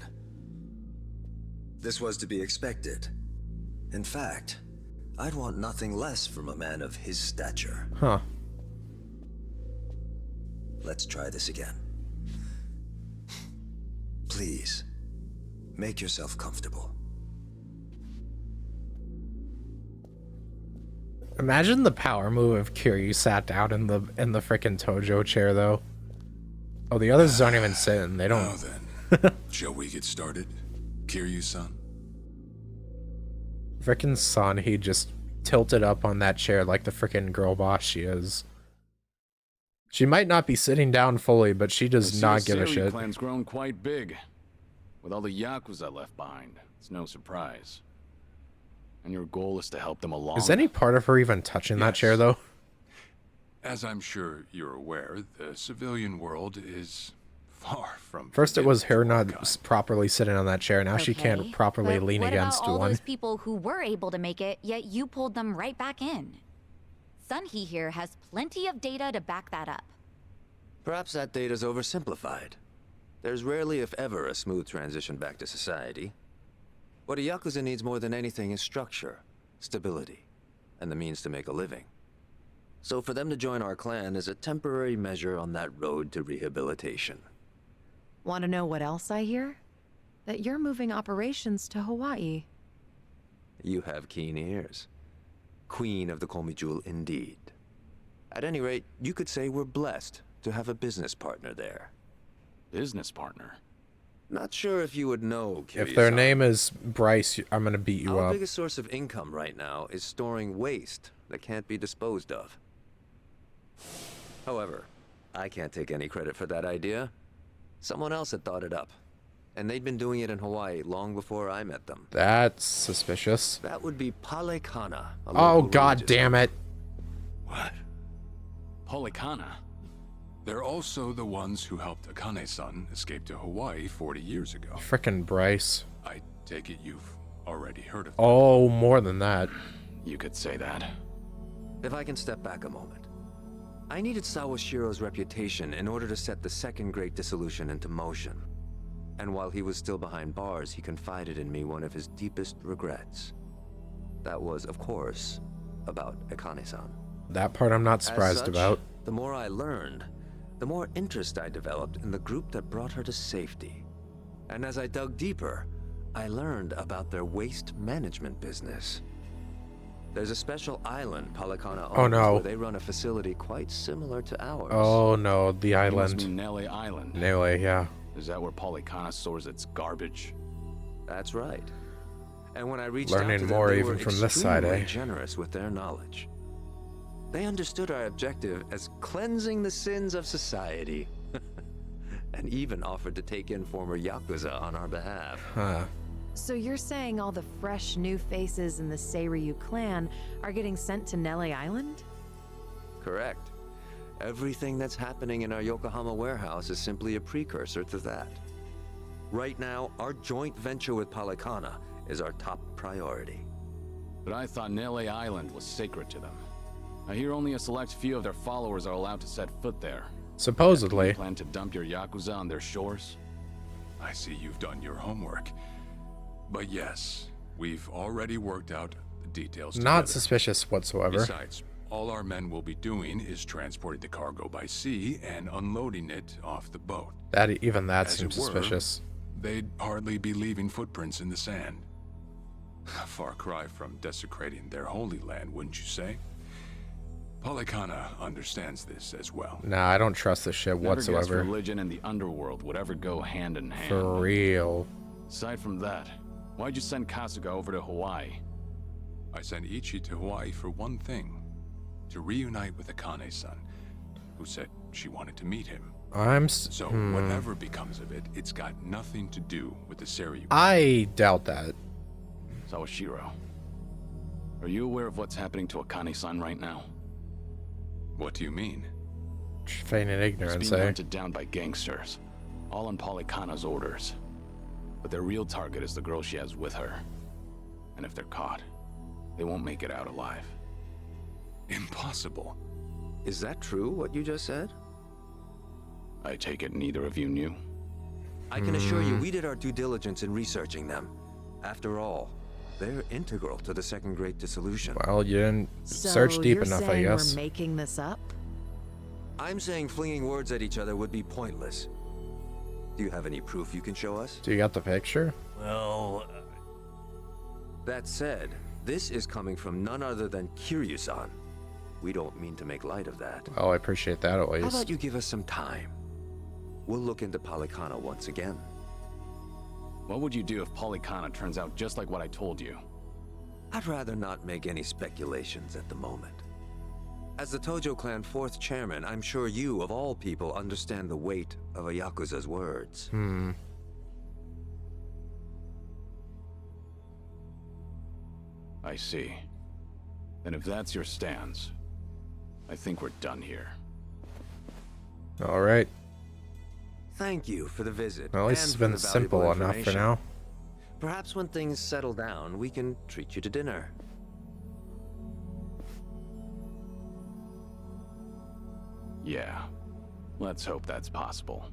This was to be expected. In fact, I'd want nothing less from a man of his stature. Huh. Let's try this again. Please, make yourself comfortable. Imagine the power move if Kiryu sat down in the frickin' Tojo chair, though. Oh, the others don't even sit in. They don't. Now then, shall we get started, Kiryu-san? Frickin' Son, he just tilted up on that chair like the frickin' girl boss she is. She might not be sitting down fully, but she does not give a shit. The clan's grown quite big. With all the Yakuza left behind, it's no surprise. And your goal is to help them along. Is any part of her even touching that chair, though? As I'm sure you're aware, the civilian world is far from... First it was her not properly sitting on that chair, now she can't properly but lean what against about all one. those people who were able to make it, yet you pulled them right back in? Sunhee here has plenty of data to back that up. Perhaps that data's oversimplified. There's rarely, if ever, a smooth transition back to society. What a Yakuza needs more than anything is structure, stability, and the means to make a living. So for them to join our clan is a temporary measure on that road to rehabilitation. Want to know what else I hear? That you're moving operations to Hawaii. You have keen ears. Queen of the Komi Jewel indeed. At any rate, you could say we're blessed to have a business partner there. Business partner? Not sure if you would know, If their Kiryu-san. name is Bryce, I'm gonna beat you Our up. biggest source of income right now is storing waste that can't be disposed of. However, I can't take any credit for that idea. Someone else had thought it up, and they'd been doing it in Hawaii long before I met them. That's suspicious. That would be Palekana. Oh, god damn it. What? Polikana? They're also the ones who helped Akane-san escape to Hawaii 40 years ago. Frickin' Bryce. I take it you've already heard of them. Oh, more than that. You could say that. If I can step back a moment. I needed Sawashiro's reputation in order to set the second great dissolution into motion. And while he was still behind bars, he confided in me one of his deepest regrets. That was, of course, about Akane-san. That part I'm not surprised As such, about. The more I learned, the more interest I developed in the group that brought her to safety. And as I dug deeper, I learned about their waste management business. There's a special island Palekana owns Oh, no. where they run a facility quite similar to ours. Oh no, the You must island. mean Nele Island. Nele, yeah. Is that where Polikana stores its garbage? That's right. And when I reached Learning out to more them, they even were from this side, extremely eh? generous with their knowledge. They understood our objective as cleansing the sins of society, and even offered to take in former Yakuza on our behalf. Huh. So you're saying all the fresh new faces in the Seiryu clan are getting sent to Nele Island? Correct. Everything that's happening in our Yokohama warehouse is simply a precursor to that. Right now, our joint venture with Palekana is our top priority. But I thought Nele Island was sacred to them. I hear only a select few of their followers are allowed to set foot there. Supposedly. You plan to dump your Yakuza on their shores? I see you've done your homework. But yes, we've already worked out the details Not together. suspicious whatsoever. Besides, all our men will be doing is transporting the cargo by sea and unloading it off the boat. Even that As seems it were, suspicious. They'd hardly be leaving footprints in the sand. A far cry from desecrating their holy land, wouldn't you say? Polikana understands this as well. Nah, I don't trust this shit Never guessed whatsoever. religion and the underworld would ever go hand in hand. For real. Aside from that, why'd you send Kasuga over to Hawaii? I sent Ichi to Hawaii for one thing. To reunite with Akane-san, who said she wanted to meet him. So whatever becomes of it, it's got nothing to do with the Seiryu. I doubt that. Sawashiro, are you aware of what's happening to Akane-san right now? What do you mean? Feigning He's ignorance, being eh? hunted down by gangsters, all on Polikana's orders. But their real target is the girl she has with her. And if they're caught, they won't make it out alive. Impossible. Is that true, what you just said? I take it neither of you knew? I can assure you we did our due diligence in researching them. After all, they're integral to the Second Great Dissolution. Well, you didn't So search deep you're enough, I saying guess. We're making this up? I'm saying flinging words at each other would be pointless. Do you have any proof you can show us? Do you got the picture? Well, That said, this is coming from none other than Kiryu-san. We don't mean to make light of that. Oh, I appreciate that at How least. about you give us some time? We'll look into Palekana once again. What would you do if Polikana turns out just like what I told you? I'd rather not make any speculations at the moment. As the Tojo clan 4th chairman, I'm sure you, of all people, understand the weight of a Yakuza's words. I see. And if that's your stance, I think we're done here. Alright. Thank you for the visit. Well, at least and it's for been the simple valuable enough for information. now. Perhaps when things settle down, we can treat you to dinner. Yeah. Let's hope that's possible.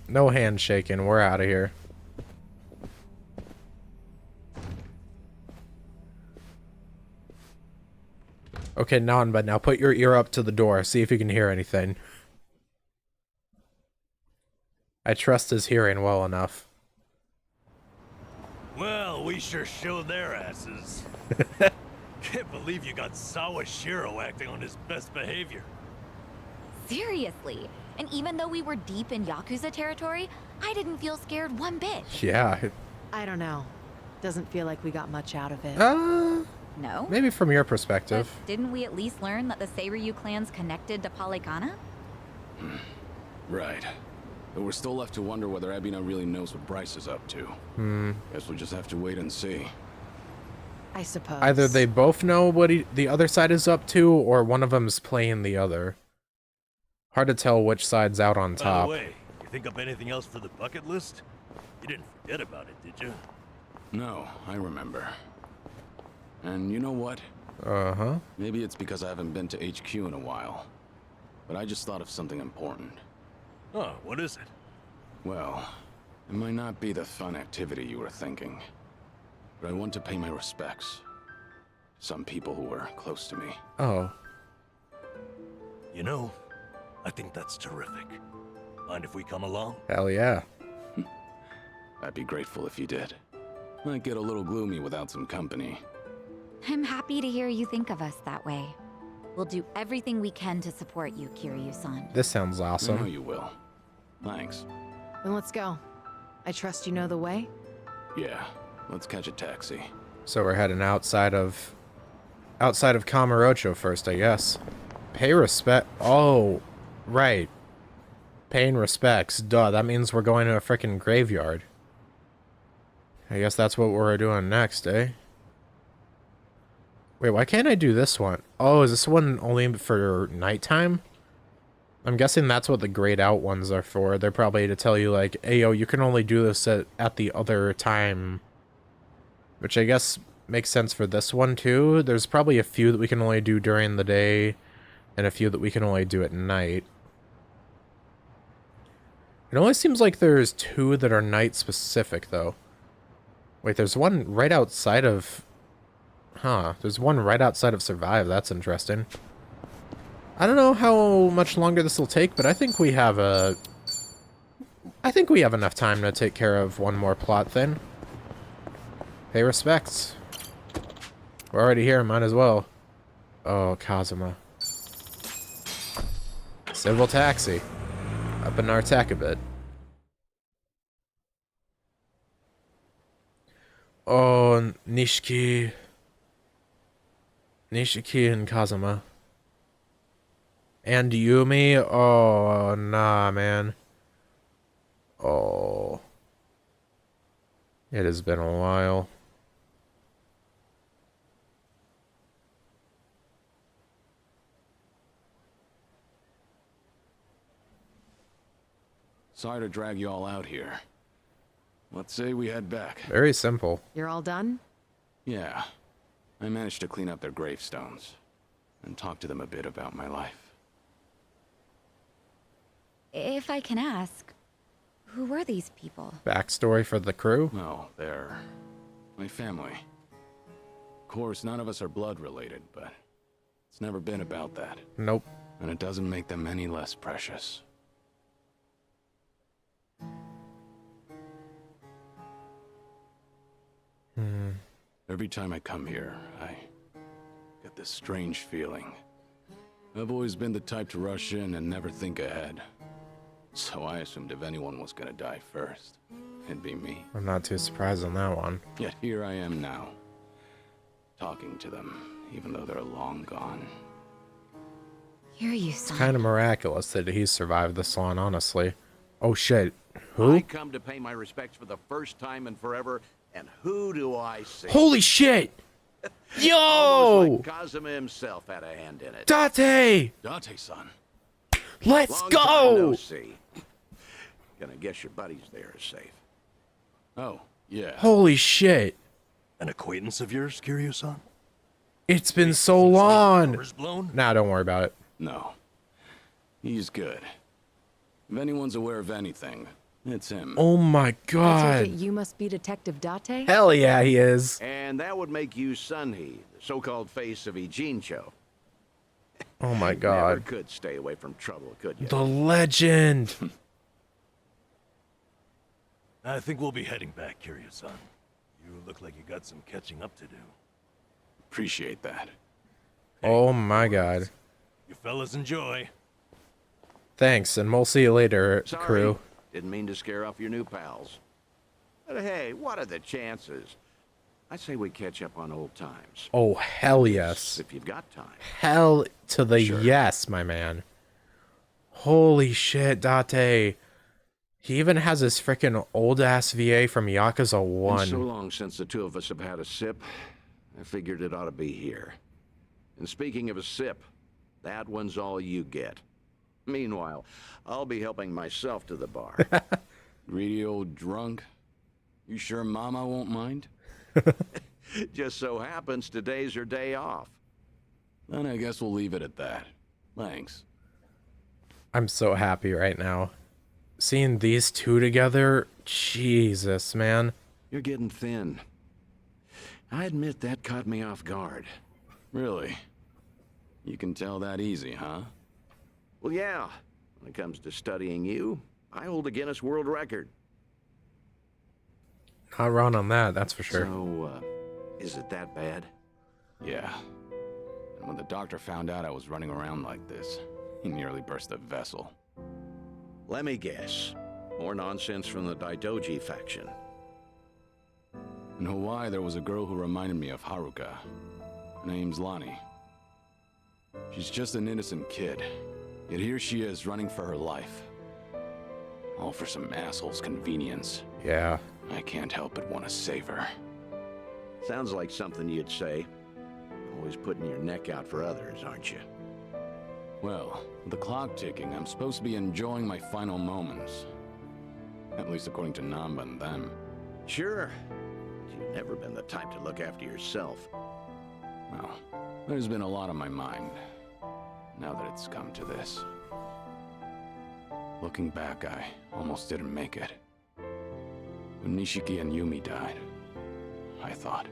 No handshaking. We're out of here. Okay, Nanba, now put your ear up to the door. See if you can hear anything. I trust his hearing well enough. well, we sure showed their asses. Can't believe you got Sawashiro acting on his best behavior. Seriously, And even though we were deep in Yakuza territory, I didn't feel scared one bit. Yeah. I don't know. Doesn't feel like we got much out of it. No? Maybe from your But perspective. didn't we at least learn that the Seiryu clan's connected to Polycana? Right. But we're still left to wonder whether Ebina really knows what Bryce is up to. Guess we'll just have to wait and see. I suppose. Either they both know what the other side is up to, or one of them's playing the other. Hard to tell which side's out on By the top. way, you think up anything else for the bucket list? You didn't forget about it, did you? No, I remember. And you know what? Uh-huh. Maybe it's because I haven't been to HQ in a while. But I just thought of something important. Oh, what is it? Well, it might not be the fun activity you were thinking. But I want to pay my respects to some people who were close to me. Oh. You know, I think that's terrific. Mind if we come along? Hell yeah. I'd be grateful if you did. Might get a little gloomy without some company. I'm happy to hear you think of us that way. We'll do everything we can to support you, Kiryu-san. This sounds I know awesome. you will. Thanks. Then let's go. I trust you know the way. Yeah, let's catch a taxi. So we're heading outside of Kamurocho first, I guess. Pay respect. Oh, right. Paying respects. Duh, that means we're going to a frickin' graveyard. I guess that's what we're doing next, eh? Wait, why can't I do this one? Oh, is this one only for nighttime? I'm guessing that's what the grayed out ones are for. They're probably to tell you, like, hey, yo, you can only do this at the other time. Which I guess makes sense for this one, too. There's probably a few that we can only do during the day, and a few that we can only do at night. It only seems like there's 2 that are night-specific, though. Wait, there's one right outside of... Huh, there's one right outside of Survive. That's interesting. I don't know how much longer this will take, but I think we have enough time to take care of one more plot thing. Pay respects. We're already here, might as well. Oh, Kazuma. Civil taxi. Up in our tech a bit. Oh, Nishiki and Kazuma. And Yumi? Oh, nah, man. Oh. It has been a while. Sorry to drag you all out here. Let's say we head back. Very simple. You're all done? Yeah. I managed to clean up their gravestones and talk to them a bit about my life. If I can ask, who were these people? Backstory for the crew? No, they're my family. Of course, none of us are blood related, but it's never been about that. Nope. And it doesn't make them any less precious. Every time I come here, I get this strange feeling. I've always been the type to rush in and never think ahead. So I assumed if anyone was gonna die first, it'd be me. I'm not too surprised on that one. Yet here I am now, talking to them, even though they're long gone. Kiryu-san. Kind of miraculous that he survived this long, honestly. Oh shit. Who? I come to pay my respects for the first time in forever, and who do I see? Holy shit! Yo! Almost like Kazuma himself had a hand in it. Date! Date-san. Let's Long go! time no see. Gonna guess your buddies there are safe. Oh, yeah. Holy shit. An acquaintance of yours, Kiryu-san? It's been so long. Cover's blown? Nah, don't worry about it. No. He's good. If anyone's aware of anything, it's him. Oh my I take god. it you must be Detective Date? Hell yeah, he is. And that would make you Sunhee, the so-called face of Ijincho. Oh my Never god. could stay away from trouble, could you? The legend. I think we'll be heading back, Kiryu-san. You look like you got some catching up to do. Appreciate that. Oh my god. You fellas enjoy. Thanks, and we'll see you later, Sorry. crew. Didn't mean to scare off your new pals. But hey, what are the chances? I say we catch up on old times. Oh, hell yes. If you've got time. Hell to the Sure. yes, my man. Holy shit, Date. He even has his freaking old-ass VA from Yakuza 1. It's so long since the two of us have had a sip, I figured it ought to be here. And speaking of a sip, that one's all you get. Meanwhile, I'll be helping myself to the bar. Greedy old drunk. You sure Mama won't mind? Just so happens today's her day off. Then I guess we'll leave it at that. Thanks. I'm so happy right now. Seeing these two together, Jesus, man. You're getting thin. I admit that caught me off guard. Really? You can tell that easy, huh? Well, yeah. When it comes to studying you, I hold a Guinness World Record. Not wrong on that, that's for sure. So, is it that bad? Yeah. And when the doctor found out I was running around like this, he nearly burst a vessel. Let me guess. More nonsense from the Daidoji faction. In Hawaii, there was a girl who reminded me of Haruka. Her name's Lonnie. She's just an innocent kid. Yet here she is, running for her life. All for some asshole's convenience. Yeah. I can't help but want to save her. Sounds like something you'd say. Always putting your neck out for others, aren't you? Well, with the clock ticking, I'm supposed to be enjoying my final moments. At least according to Namba and them. Sure. You've never been the type to look after yourself. Well, there's been a lot on my mind, now that it's come to this. Looking back, I almost didn't make it. When Nishiki and Yumi died, I thought,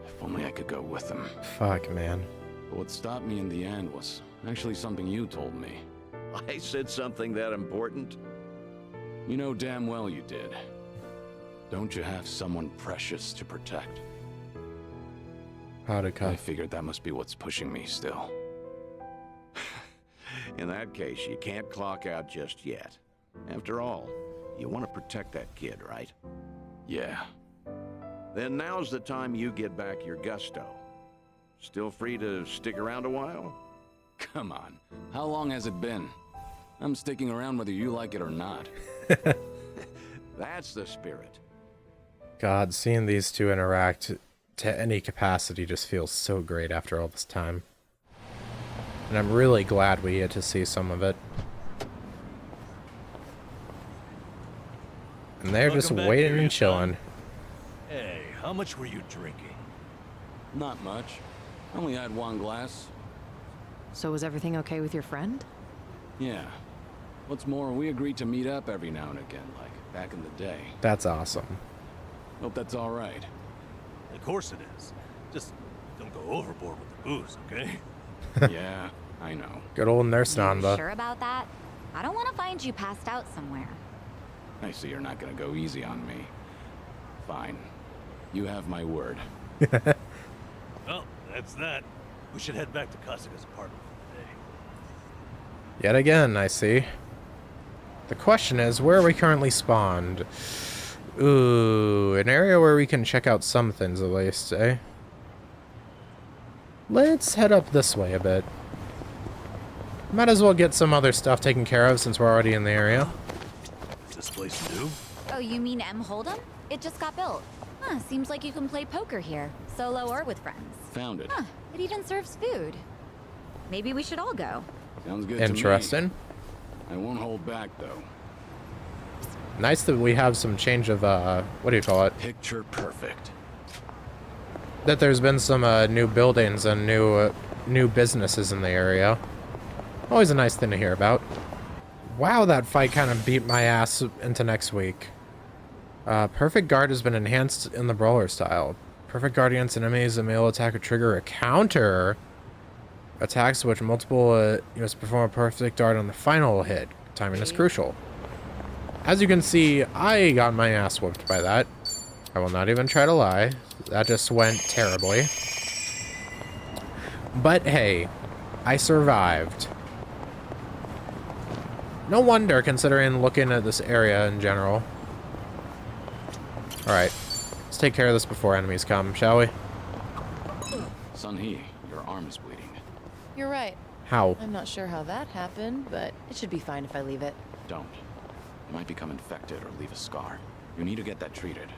if only I could go with them. Fuck, man. But what stopped me in the end was actually something you told me. I said something that important? You know damn well you did. Don't you have someone precious to protect? How'd it I come? figured that must be what's pushing me still. In that case, you can't clock out just yet. After all, you want to protect that kid, right? Yeah. Then now's the time you get back your gusto. Still free to stick around a while? Come on. How long has it been? I'm sticking around whether you like it or not. That's the spirit. God, seeing these two interact to any capacity just feels so great after all this time. And I'm really glad we get to see some of it. And they're just Welcome back, waiting Seiryu-san. and chilling. Hey, how much were you drinking? Not much. Only had one glass. So was everything okay with your friend? Yeah. What's more, we agreed to meet up every now and again, like back in the day. That's awesome. Hope that's all right. Of course it is. Just don't go overboard with the booze, okay? Yeah, I know. Good old nurse You Namba. sure about that? I don't want to find you passed out somewhere. I see you're not gonna go easy on me. Fine. You have my word. Well, that's that. We should head back to Kasuga's apartment for the day. Yet again, I see. The question is, where are we currently spawned? Ooh, an area where we can check out some things at least, eh? Let's head up this way a bit. Might as well get some other stuff taken care of since we're already in the area. Is this place new? Oh, you mean M. Hold'em? It just got built. Huh, seems like you can play poker here, solo or with friends. Found it. Huh, it even serves food. Maybe we should all go. Sounds good Interesting. to me. I won't hold back, though. Nice that we have some change of, what do you call it? Picture perfect. That there's been some new buildings and new businesses in the area. Always a nice thing to hear about. Wow, that fight kind of beat my ass into next week. Perfect Guard has been enhanced in the Brawler style. Perfect Guard against enemies, a melee attack or trigger a counter. Attacks which multiple units perform a perfect dart on the final hit. Timing is crucial. As you can see, I got my ass whooped by that. I will not even try to lie. That just went terribly. But hey, I survived. No wonder, considering looking at this area in general. Alright. Let's take care of this before enemies come, shall we? Sun-Hee, your arm is bleeding. You're right. How? I'm not sure how that happened, but it should be fine if I leave it. Don't. You might become infected or leave a scar. You need to get that treated.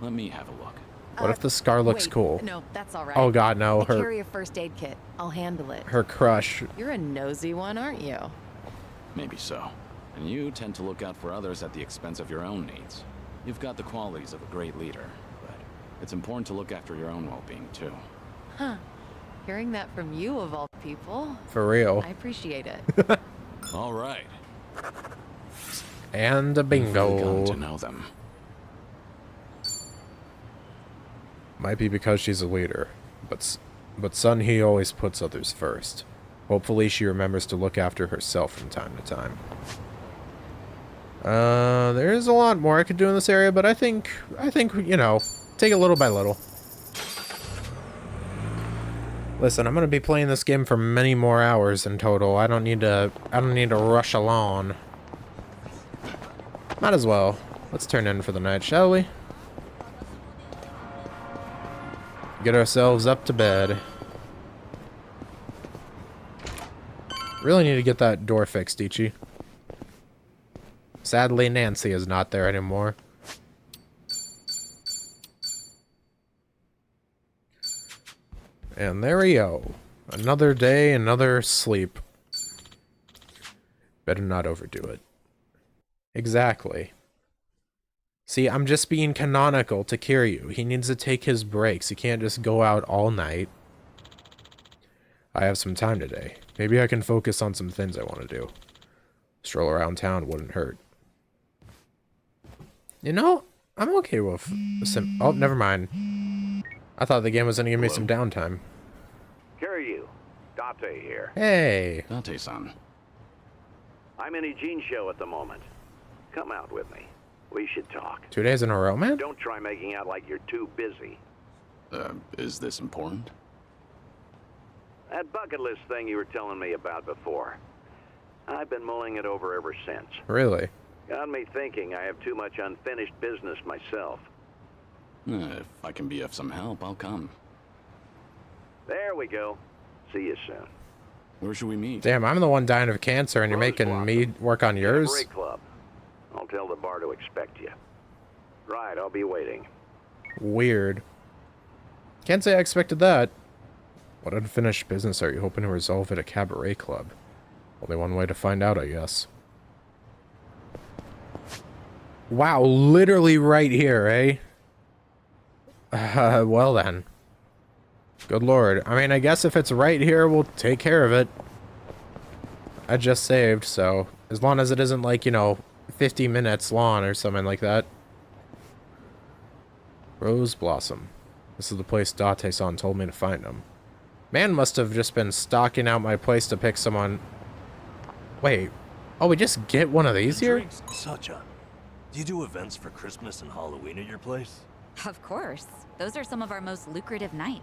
Let me have a look. What if the scar looks wait, cool? No, that's all right. Oh god, no. I carry a first aid kit. I'll handle it. Her crush. You're a nosy one, aren't you? Maybe so. And you tend to look out for others at the expense of your own needs. You've got the qualities of a great leader, but it's important to look after your own well-being too. Huh. Hearing that from you, of all people. For real. I appreciate it. All right. And a You've really gotten bingo. to know them. Might be because she's a leader, but Sun-Hee always puts others first. Hopefully she remembers to look after herself from time to time. There is a lot more I could do in this area, but I think, you know, take it little by little. Listen, I'm gonna be playing this game for many more hours in total. I don't need to rush along. Might as well. Let's turn in for the night, shall we? Get ourselves up to bed. Really need to get that door fixed, Ichi. Sadly, Nancy is not there anymore. And there we go. Another day, another sleep. Better not overdo it. Exactly. See, I'm just being canonical to Seiryu. He needs to take his breaks. He can't just go out all night. I have some time today. Maybe I can focus on some things I want to do. Stroll around town wouldn't hurt. You know, I'm okay with some... Oh, never mind. I thought the game was going to give me some downtime. Seiryu, Date here. Hey. Date-san. I'm in a Gene show at the moment. Come out with me. We should talk. 2 days in a row, man? Don't try making out like you're too busy. Is this important? That bucket list thing you were telling me about before. I've been mulling it over ever since. Really? Got me thinking I have too much unfinished business myself. If I can be of some help, I'll come. There we go. See you soon. Where should we meet? Damn, I'm the one dying of cancer and you're making me work on yours? Cabaret Club. I'll tell the bar to expect you. Right, I'll be waiting. Weird. Can't say I expected that. What unfinished business are you hoping to resolve at a cabaret club? Only one way to find out, I guess. Wow, literally right here, eh? Well then. Good lord. I mean, I guess if it's right here, we'll take care of it. I just saved, so... As long as it isn't like, you know, 50 minutes long or something like that. Rose Blossom. This is the place Date-san told me to find him. Man must have just been stalking out my place to pick someone... Wait. Oh, we just get one of these here? Sacha, do you do events for Christmas and Halloween at your place? Of course. Those are some of our most lucrative nights.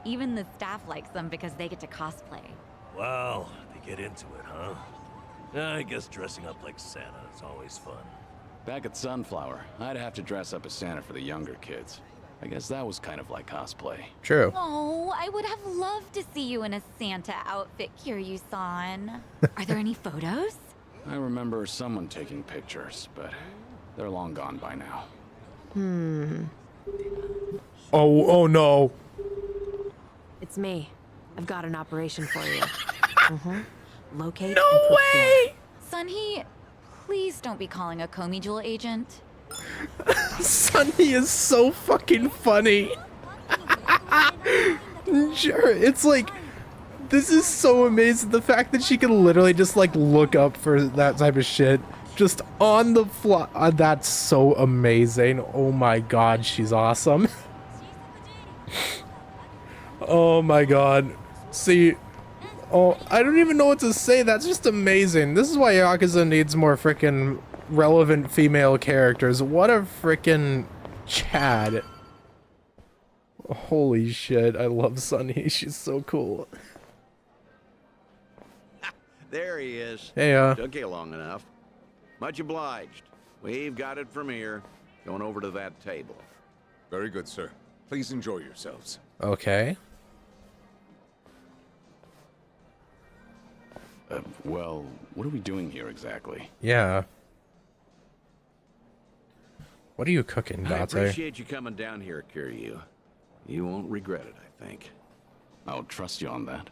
Even the staff likes them because they get to cosplay. Wow, they get into it, huh? I guess dressing up like Santa is always fun. Back at Sunflower, I'd have to dress up as Santa for the younger kids. I guess that was kind of like cosplay. True. Oh, I would have loved to see you in a Santa outfit, Kiryu-san. Are there any photos? I remember someone taking pictures, but they're long gone by now. Oh no. It's me. I've got an operation for you. Locate No and put way! Sun-Hee, please don't be calling a Komi Jewel agent. Sunny is so fucking funny. Sure, it's like, this is so amazing. The fact that she can literally just like look up for that type of shit just on the fly. That's so amazing. Oh my god, she's awesome. Oh my god. See, oh, I don't even know what to say. That's just amazing. This is why Yakuza needs more freaking relevant female characters. What a freaking Chad. Holy shit, I love Sunny. She's so cool. There he is. Hey, Took you long enough. Much obliged. We've got it from here. Going over to that table. Very good, sir. Please enjoy yourselves. okay. Well, what are we doing here exactly? Yeah. What are you cooking, I Date? appreciate you coming down here, Seiryu. You won't regret it, I think. I'll trust you on that.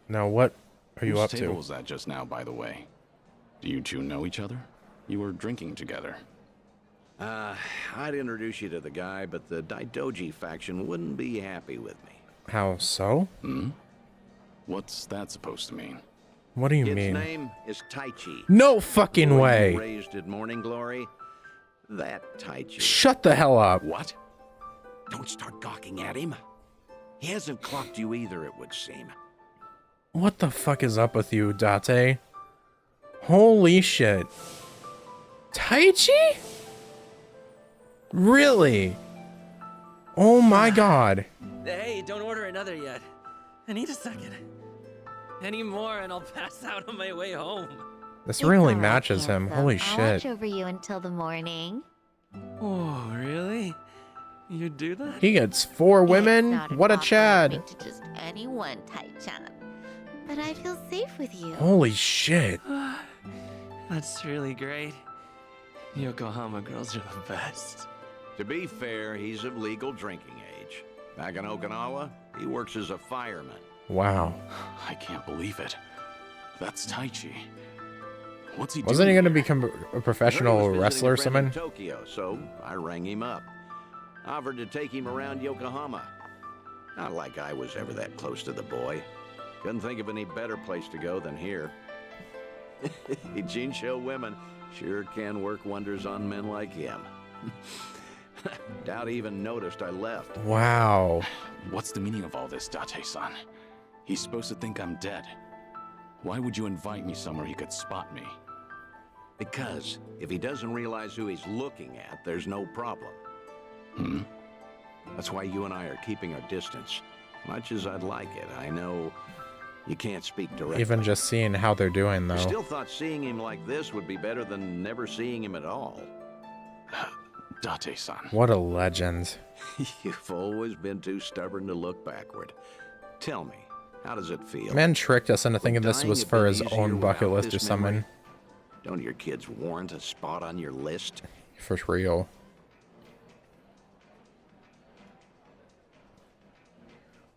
Now, what are you Whose up table to? was that just now, by the way? Do you two know each other? You were drinking together. I'd introduce you to the guy, but the Daidoji faction wouldn't be happy with me. How so? What's that supposed to mean? What do you Its mean? name is Taichi. No fucking Boy you way. Raised at Morning Glory. That Taichi. Shut the hell up. What? Don't start gawking at him. He hasn't clocked you either, it would seem. What the fuck is up with you, Date? Holy shit. Taichi? Really? Oh my god. Hey, don't order another yet. I need a second. Any more and I'll pass out on my way home. This It's really all right, matches him. handsome. Holy I'll shit. watch over you until the morning. Oh, really? You do that? He gets 4 women? It's not an What a offer I Chad. make to just anyone, Tai-chan. But I feel safe with you. Holy shit. That's really great. Yokohama girls are the best. To be fair, he's of legal drinking age. Back in Okinawa, he works as a fireman. Wow. I can't believe it. That's Taichi. What's he Wasn't he doing going to here? become a I heard he professional was visiting a wrestler or friend in something? Tokyo, so I rang him up. Offered to take him around Yokohama. Not like I was ever that close to the boy. Couldn't think of any better place to go than here. Jinsho women sure can work wonders on men like him. Doubt he even noticed I left. Wow. What's the meaning of all this, Date-san? He's supposed to think I'm dead. Why would you invite me somewhere he could spot me? Because if he doesn't realize who he's looking at, there's no problem. That's why you and I are keeping our distance. Much as I'd like it, I know you can't speak directly. Even just seeing how they're doing, I though. still thought seeing him like this would be better than never seeing him at all. Date-san. What a legend. You've always been too stubborn to look backward. Tell me, how does it feel? Man tricked us into thinking this Dying was a for bit his easier own bucket without list or this memory? something. Don't your kids warrant a spot on your list? For real.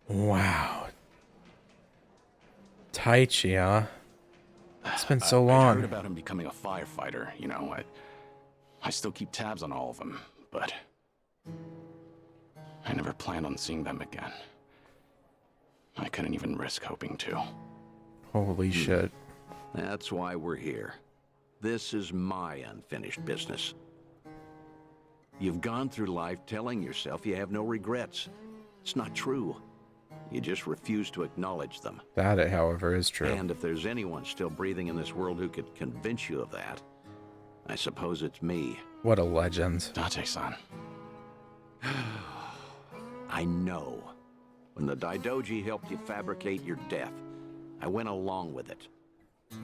Wow. Taichi, huh? It's been so I long. heard about him becoming a firefighter, you know. I still keep tabs on all of them, but I never planned on seeing them again. I couldn't even risk hoping to. Holy shit. That's why we're here. This is my unfinished business. You've gone through life telling yourself you have no regrets. It's not true. You just refuse to acknowledge them. That, however, is true. And if there's anyone still breathing in this world who could convince you of that, I suppose it's me. What a legend. Date-san. I know. When the Daidoji helped you fabricate your death, I went along with it.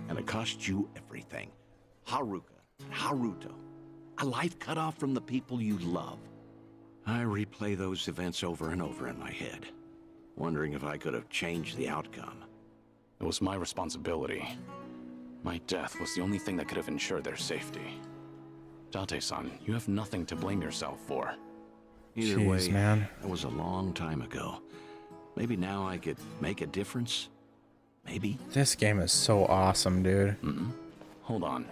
And it cost you everything. Haruka and Haruto. A life cut off from the people you love. I replay those events over and over in my head, wondering if I could have changed the outcome. It was my responsibility. My death was the only thing that could have ensured their safety. Date-san, you have nothing to blame yourself for. Either Jeez, way, man. that was a long time ago. Maybe now I could make a difference? Maybe? This game is so awesome, dude. Hold on.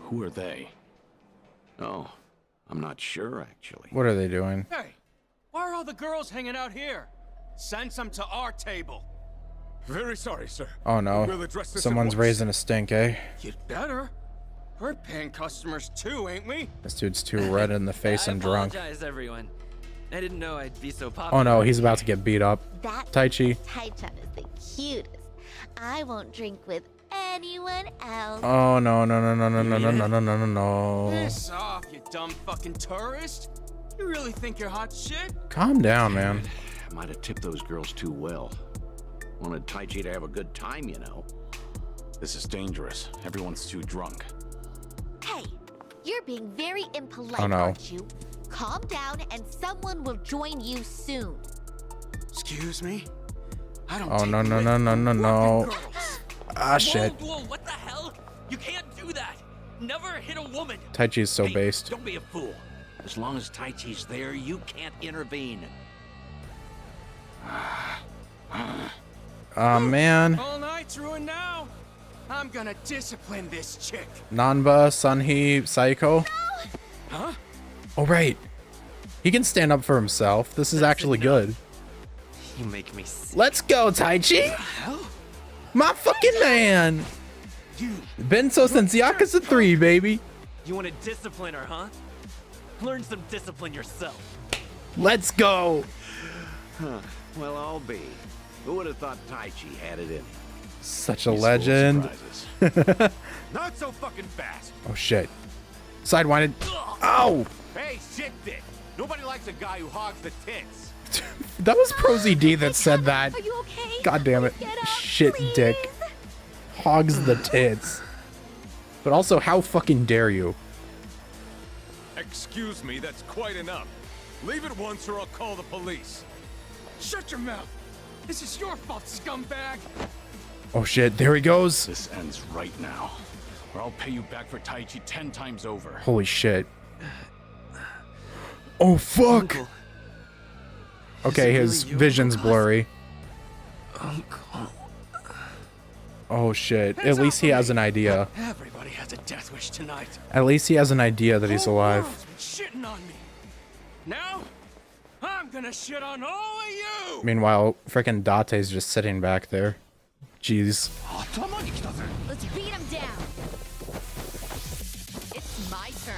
Who are they? Oh, I'm not sure, actually. What are they doing? Hey, why are all the girls hanging out here? Send some to our table. Very sorry, sir. Oh no. We'll address this at Someone's once. raising a stink, eh? You'd better. We're paying customers too, ain't we? This dude's too red in the face and drunk. I apologize, everyone. I didn't know I'd be so popular. Oh no, he's about to get beat up. That Taichi. Tai-chan is the cutest. I won't drink with anyone else. Oh no, no, no, no, no, no, no, no, no, no, no, no. Piss off, you dumb fucking tourist. You really think you're hot shit? Calm down, man. I might have tipped those girls too well. Wanted Taichi to have a good time, you know. This is dangerous. Everyone's too drunk. Hey, you're being very impolite, Oh, no. aren't you? Calm down and someone will join you soon. Excuse me? I don't Oh, take no, no, lit no, no, no, no. girls. Ah, shit. Whoa, what the hell? You can't do that. Never hit a woman. Taichi's so Hey, based. Don't be a fool. As long as Taichi's there, you can't intervene. Oh, man. All night's ruined now. I'm gonna discipline this chick. Nanba, Sunhee, Saiko. Huh? Oh, right. He can stand up for himself. This is actually good. You make me sick. Let's go, Taichi. My fucking man. Been so since Yakuza 3, baby. You want to discipline her, huh? Learn some discipline yourself. Let's go. Huh. Well, I'll be. Who would have thought Taichi had it in him? Such a legend. Not so fucking fast. Oh, shit. Sidewinded. Ow. Hey, shit dick. Nobody likes a guy who hogs the tits. That was Prosy D that said that. Are you okay? God damn it. Get up, Shit please. dick. Hogs the tits. But also, how fucking dare you? Excuse me, that's quite enough. Leave it once or I'll call the police. Shut your mouth. This is your fault, scumbag. Oh shit, there he goes. This ends right now, or I'll pay you back for Taichi 10 times over. Holy shit. Oh fuck. Uncle. Okay, Is it his really you, vision's Uncle? blurry. Uncle. Oh shit. At least he has an idea. Everybody has a death wish tonight. At least he has an idea that he's Whole alive. world's been shitting on me. Now, I'm gonna shit on all of you. Meanwhile, frickin' Date's just sitting back there. Jeez. Let's beat him down. It's my turn.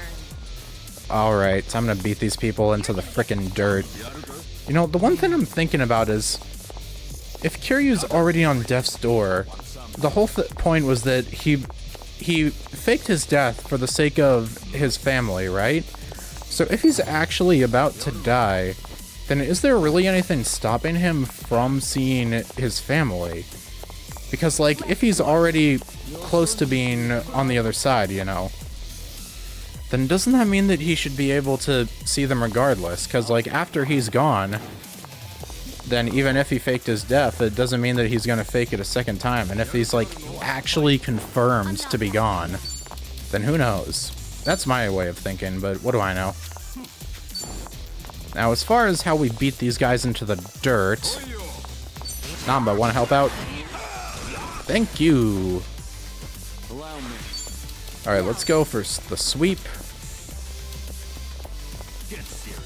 Alright, time to beat these people into the frickin' dirt. You know, the one thing I'm thinking about is, if Kiryu's already on death's door, the whole point was that he faked his death for the sake of his family, right? So if he's actually about to die, then is there really anything stopping him from seeing his family? Because, like, if he's already close to being on the other side, you know, then doesn't that mean that he should be able to see them regardless? Because, like, after he's gone, then even if he faked his death, it doesn't mean that he's going to fake it a second time. And if he's, like, actually confirmed to be gone, then who knows? That's my way of thinking, but what do I know? Now, as far as how we beat these guys into the dirt... Namba, want to help out? Thank you! Alright, let's go for the sweep.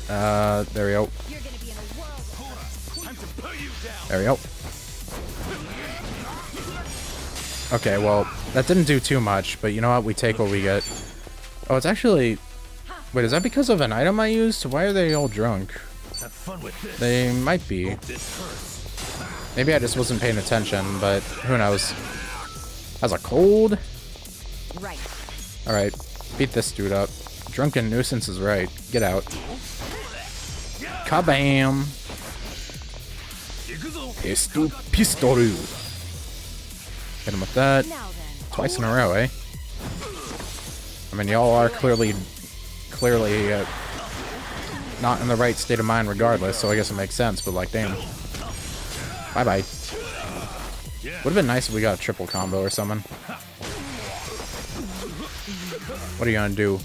There we go. There we go. Okay, well, that didn't do too much, but you know what? We take what we get. Oh, it's actually... Wait, is that because of an item I used? Why are they all drunk? Have fun with this. They might be. This hurts. Maybe I just wasn't paying attention, but who knows? Has a cold? Right. Alright, beat this dude up. Drunken nuisance is right. Get out. Kabam! Estu pistoru. Hit him with that. Twice in a row, eh? I mean, y'all are clearly not in the right state of mind regardless, so I guess it makes sense, but like, damn. Bye-bye. Would've been nice if we got a triple combo or something. What are you gonna do?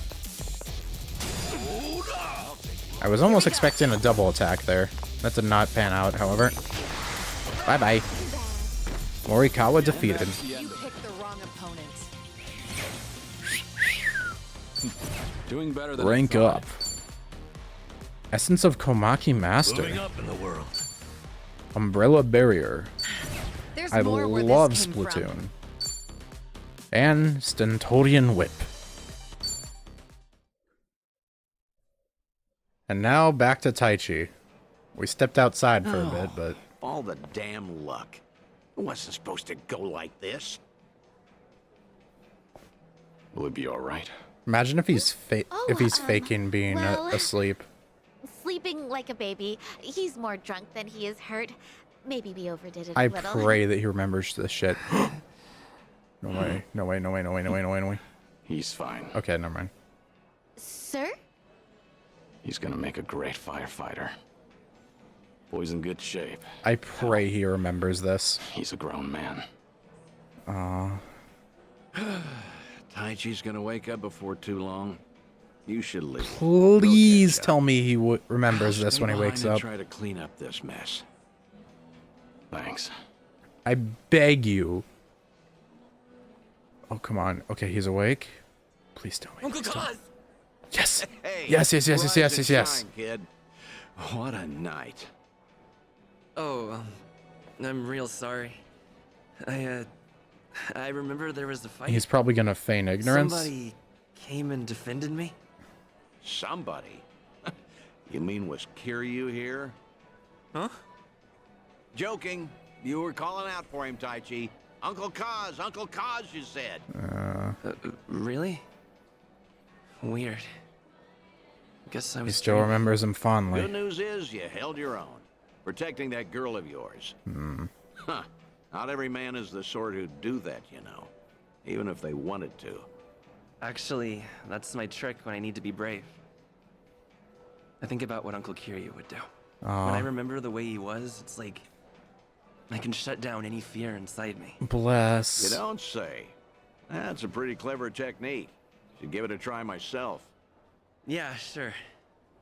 I was almost expecting a double attack there. That did not pan out, however. Bye-bye. Morikawa defeated. You picked the wrong opponent. Doing better than Rank up. Essence of Komaki Master. Moving up in the world. Umbrella Barrier. There's I more where love this came from. Splatoon. And Stentorian Whip. And now back to Taichi. We stepped outside for a bit, but... All the damn luck. It wasn't supposed to go like this. Will it be alright? Imagine if he's Oh, faking being well, asleep. Sleeping like a baby. He's more drunk than he is hurt. Maybe we overdid it I a little. pray that he remembers this shit. No way. No way, no way, no way, no way, no way, no way. He's fine. Okay, never mind. Sir? He's gonna make a great firefighter. Boy's in good shape. I pray he remembers this. He's a grown man. Taichi's gonna wake up before too long. You should leave. Please tell me he remembers this when he wakes up. Try to clean up this mess. Thanks. I beg you. Oh, come on. Okay, he's awake. Please tell me. Uncle Cos! Yes. Hey, Yes, yes, yes, yes, yes, yes, yes. shine, kid. What a night. Oh, I'm real sorry. I remember there was a fight. He's probably gonna feign ignorance. Somebody came and defended me. Somebody? You mean was Seiryu here? Huh? Joking. You were calling out for him, Taichi. Uncle Kaz, you said. Really? Weird. Guess I He was. still remembers him fondly. Good news is you held your own, protecting that girl of yours. Huh. Not every man is the sort who'd do that, you know. Even if they wanted to. Actually, that's my trick when I need to be brave. I think about what Uncle Seiryu would do. When I remember the way he was, it's like I can shut down any fear inside me. Bless. You don't say. That's a pretty clever technique. Should give it a try myself. Yeah, sure.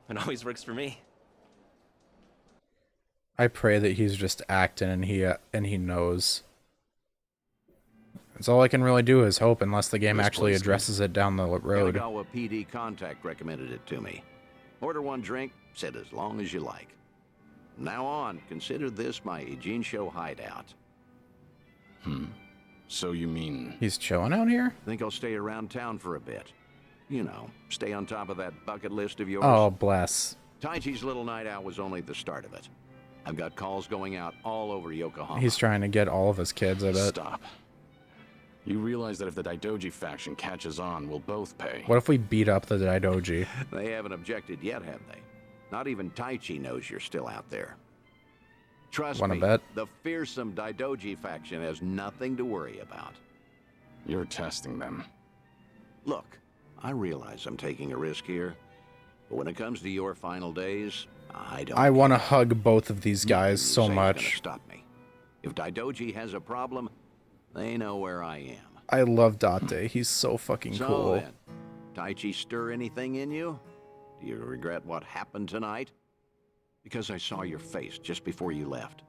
It always works for me. I pray that he's just acting and he knows. That's all I can really do is hope, unless the game actually addresses it down the road. Kanagawa PD contact recommended it to me. Order one drink, sit as long as you like. From now on, consider this my Ijincho hideout. So you mean... He's chilling out here? Think I'll stay around town for a bit. You know, stay on top of that bucket list of yours. Oh, bless. Taichi's little night out was only the start of it. I've got calls going out all over Yokohama. He's trying to get all of his kids, I bet. Stop. You realize that if the Daidoji faction catches on, we'll both pay. What if we beat up the Daidoji? They haven't objected yet, have they? Not even Taichi knows you're still out there. Trust Wanna me, bet? the fearsome Daidoji faction has nothing to worry about. You're testing them. Look, I realize I'm taking a risk here, but when it comes to your final days, I want to hug both of these guys so Nothing you say is gonna much. stop me. If Daidoji has a problem, they know where I am. I love Date. He's so fucking So cool. then, Taichi stir anything in you? Do you regret what happened tonight? Because I saw your face just before you left.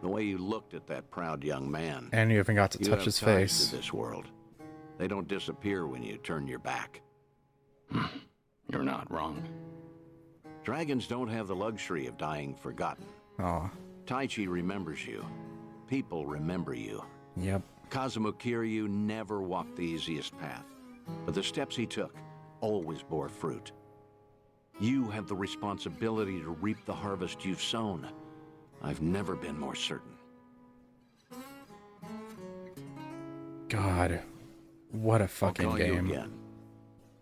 The way you looked at that proud young man. And you even got to You touch have his ties face. to this world. They don't disappear when you turn your back. You're not wrong. Dragons don't have the luxury of dying forgotten. Oh, Taichi remembers you. People remember you. yep. Kazuma Kiryu never walked the easiest path, but the steps he took always bore fruit. You have the responsibility to reap the harvest you've sown. I've never been more certain. God, what a I'll fucking call you game. again.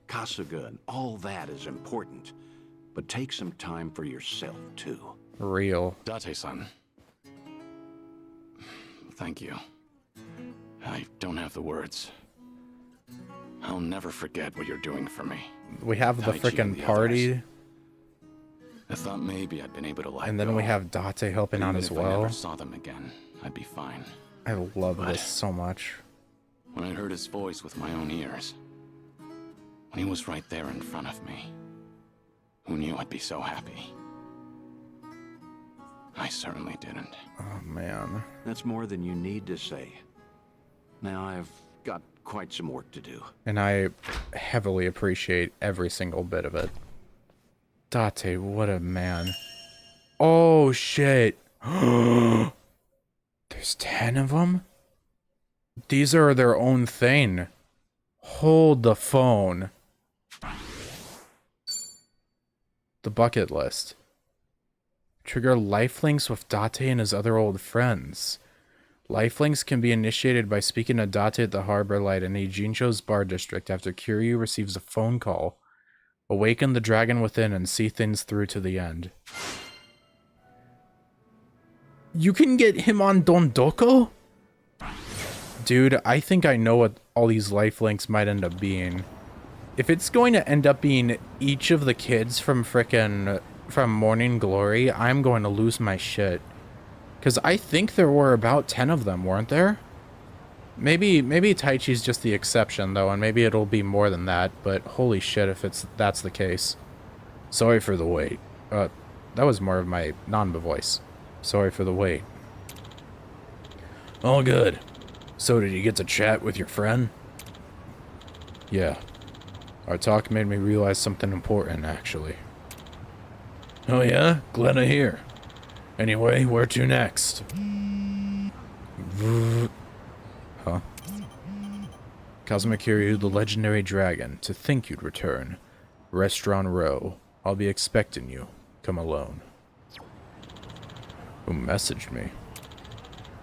Kasuga and all that is important, but take some time for yourself, too. Real. Date-san. Thank you. I don't have the words. I'll never forget what you're doing for me. We have the Taichi and freaking the party, others. I thought maybe I'd been able to let and then go. we have Date helping But out even as if I well. never saw them again, I'd be fine. I love But- this so much. When I heard his voice with my own ears, when he was right there in front of me, who knew I'd be so happy? I certainly didn't. Oh, man. That's more than you need to say. Now I've got quite some work to do. And I heavily appreciate every single bit of it. Date, what a man. Oh, shit. There's 10 of them? These are their own thing. Hold the phone. The bucket list. Trigger lifelinks with Date and his other old friends. Lifelinks can be initiated by speaking to Date at the Harbor Light in Ijincho's bar district after Kiryu receives a phone call. Awaken the dragon within and see things through to the end. You can get him on Dondoko? Dude, I think I know what all these life links might end up being. If it's going to end up being each of the kids from from Morning Glory, I'm going to lose my shit. Because I think there were about 10 of them, weren't there? Maybe Taichi's just the exception, though, and maybe it'll be more than that, but holy shit if that's the case. Sorry for the wait. That was more of my Nanba voice. Sorry for the wait. All good. So did you get to chat with your friend? Yeah. Our talk made me realize something important, actually. Oh yeah? Glad to hear. Anyway, where to next? Huh? Kazuma Kiryu, the legendary dragon, to think you'd return. Restaurant Row. I'll be expecting you. Come alone. Who messaged me?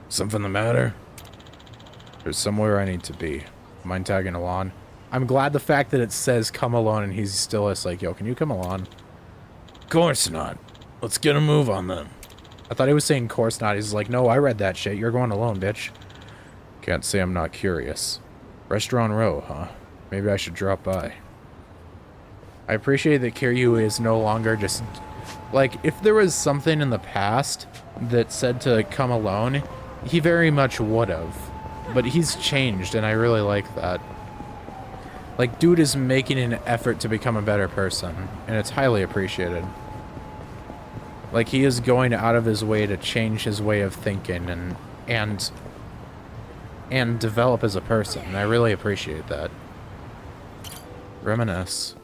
Something the matter? There's somewhere I need to be. Mind tagging along? I'm glad the fact that it says come alone and he's still just like, yo, can you come along? Course not. Let's get a move on then. I thought he was saying course not. He's like, no, I read that shit. You're going alone, bitch. Can't say I'm not curious. Restaurant Row, huh? Maybe I should drop by. I appreciate that Kiryu is no longer just... Like, if there was something in the past that said to come alone, he very much would have. But he's changed, and I really like that. Like, dude is making an effort to become a better person, and it's highly appreciated. Like, he is going out of his way to change his way of thinking and develop as a person, and I really appreciate that. Reminisce.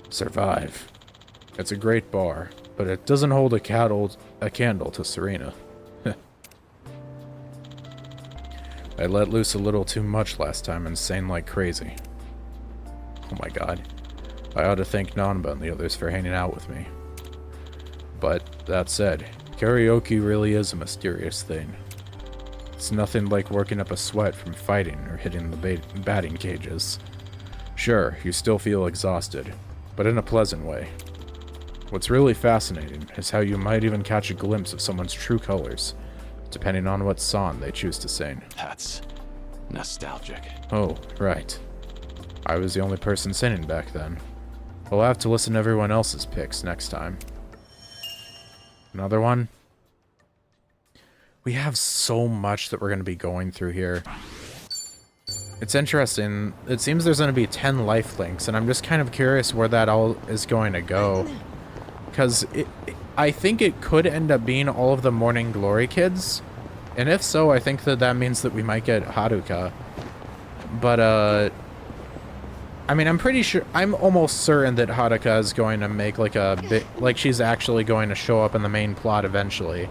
Survive. It's a great bar, but it doesn't hold a candle to Serena. I let loose a little too much last time and sang like crazy. Oh my god. I ought to thank Nanba and the others for hanging out with me. But, that said, karaoke really is a mysterious thing. It's nothing like working up a sweat from fighting or hitting the batting cages. Sure, you still feel exhausted, but in a pleasant way. What's really fascinating is how you might even catch a glimpse of someone's true colors, depending on what song they choose to sing. That's nostalgic. Oh, right. I was the only person singing back then. We'll have to listen to everyone else's picks next time. Another one? We have so much that we're going to be going through here. It's interesting. It seems there's going to be 10 life links, and I'm just kind of curious where that all is going to go. Because I think it could end up being all of the Morning Glory kids. And if so, I think that means that we might get Haruka. But, I mean, I'm pretty sure, I'm almost certain that Haruka is going to make like a bit, like she's actually going to show up in the main plot eventually.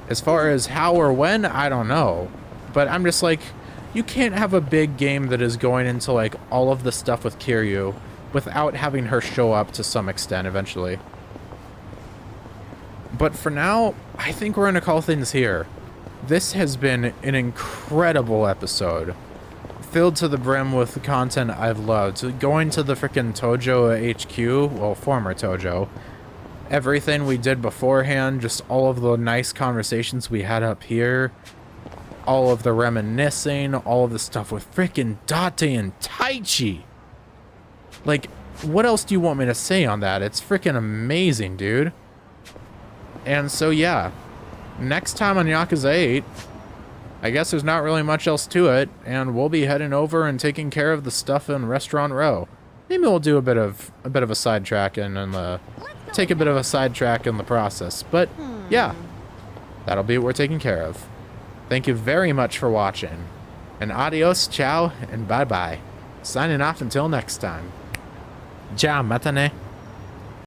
As far as how or when, I don't know. But I'm just like, you can't have a big game that is going into like all of the stuff with Kiryu without having her show up to some extent eventually. But for now, I think we're going to call things here. This has been an incredible episode. Filled to the brim with the content I've loved. Going to the frickin' Tojo HQ, well, former Tojo. Everything we did beforehand, just all of the nice conversations we had up here. All of the reminiscing, all of the stuff with frickin' Date and Taichi. Like, what else do you want me to say on that? It's frickin' amazing, dude. And so, yeah. Next time on Yakuza 8... I guess there's not really much else to it, and we'll be heading over and taking care of the stuff in Restaurant Row. Maybe we'll do a bit of a sidetrack and take a bit of a sidetrack in the process. But yeah, that'll be what we're taking care of. Thank you very much for watching, and adios, ciao, and bye bye. Signing off until next time. Ciao, matane.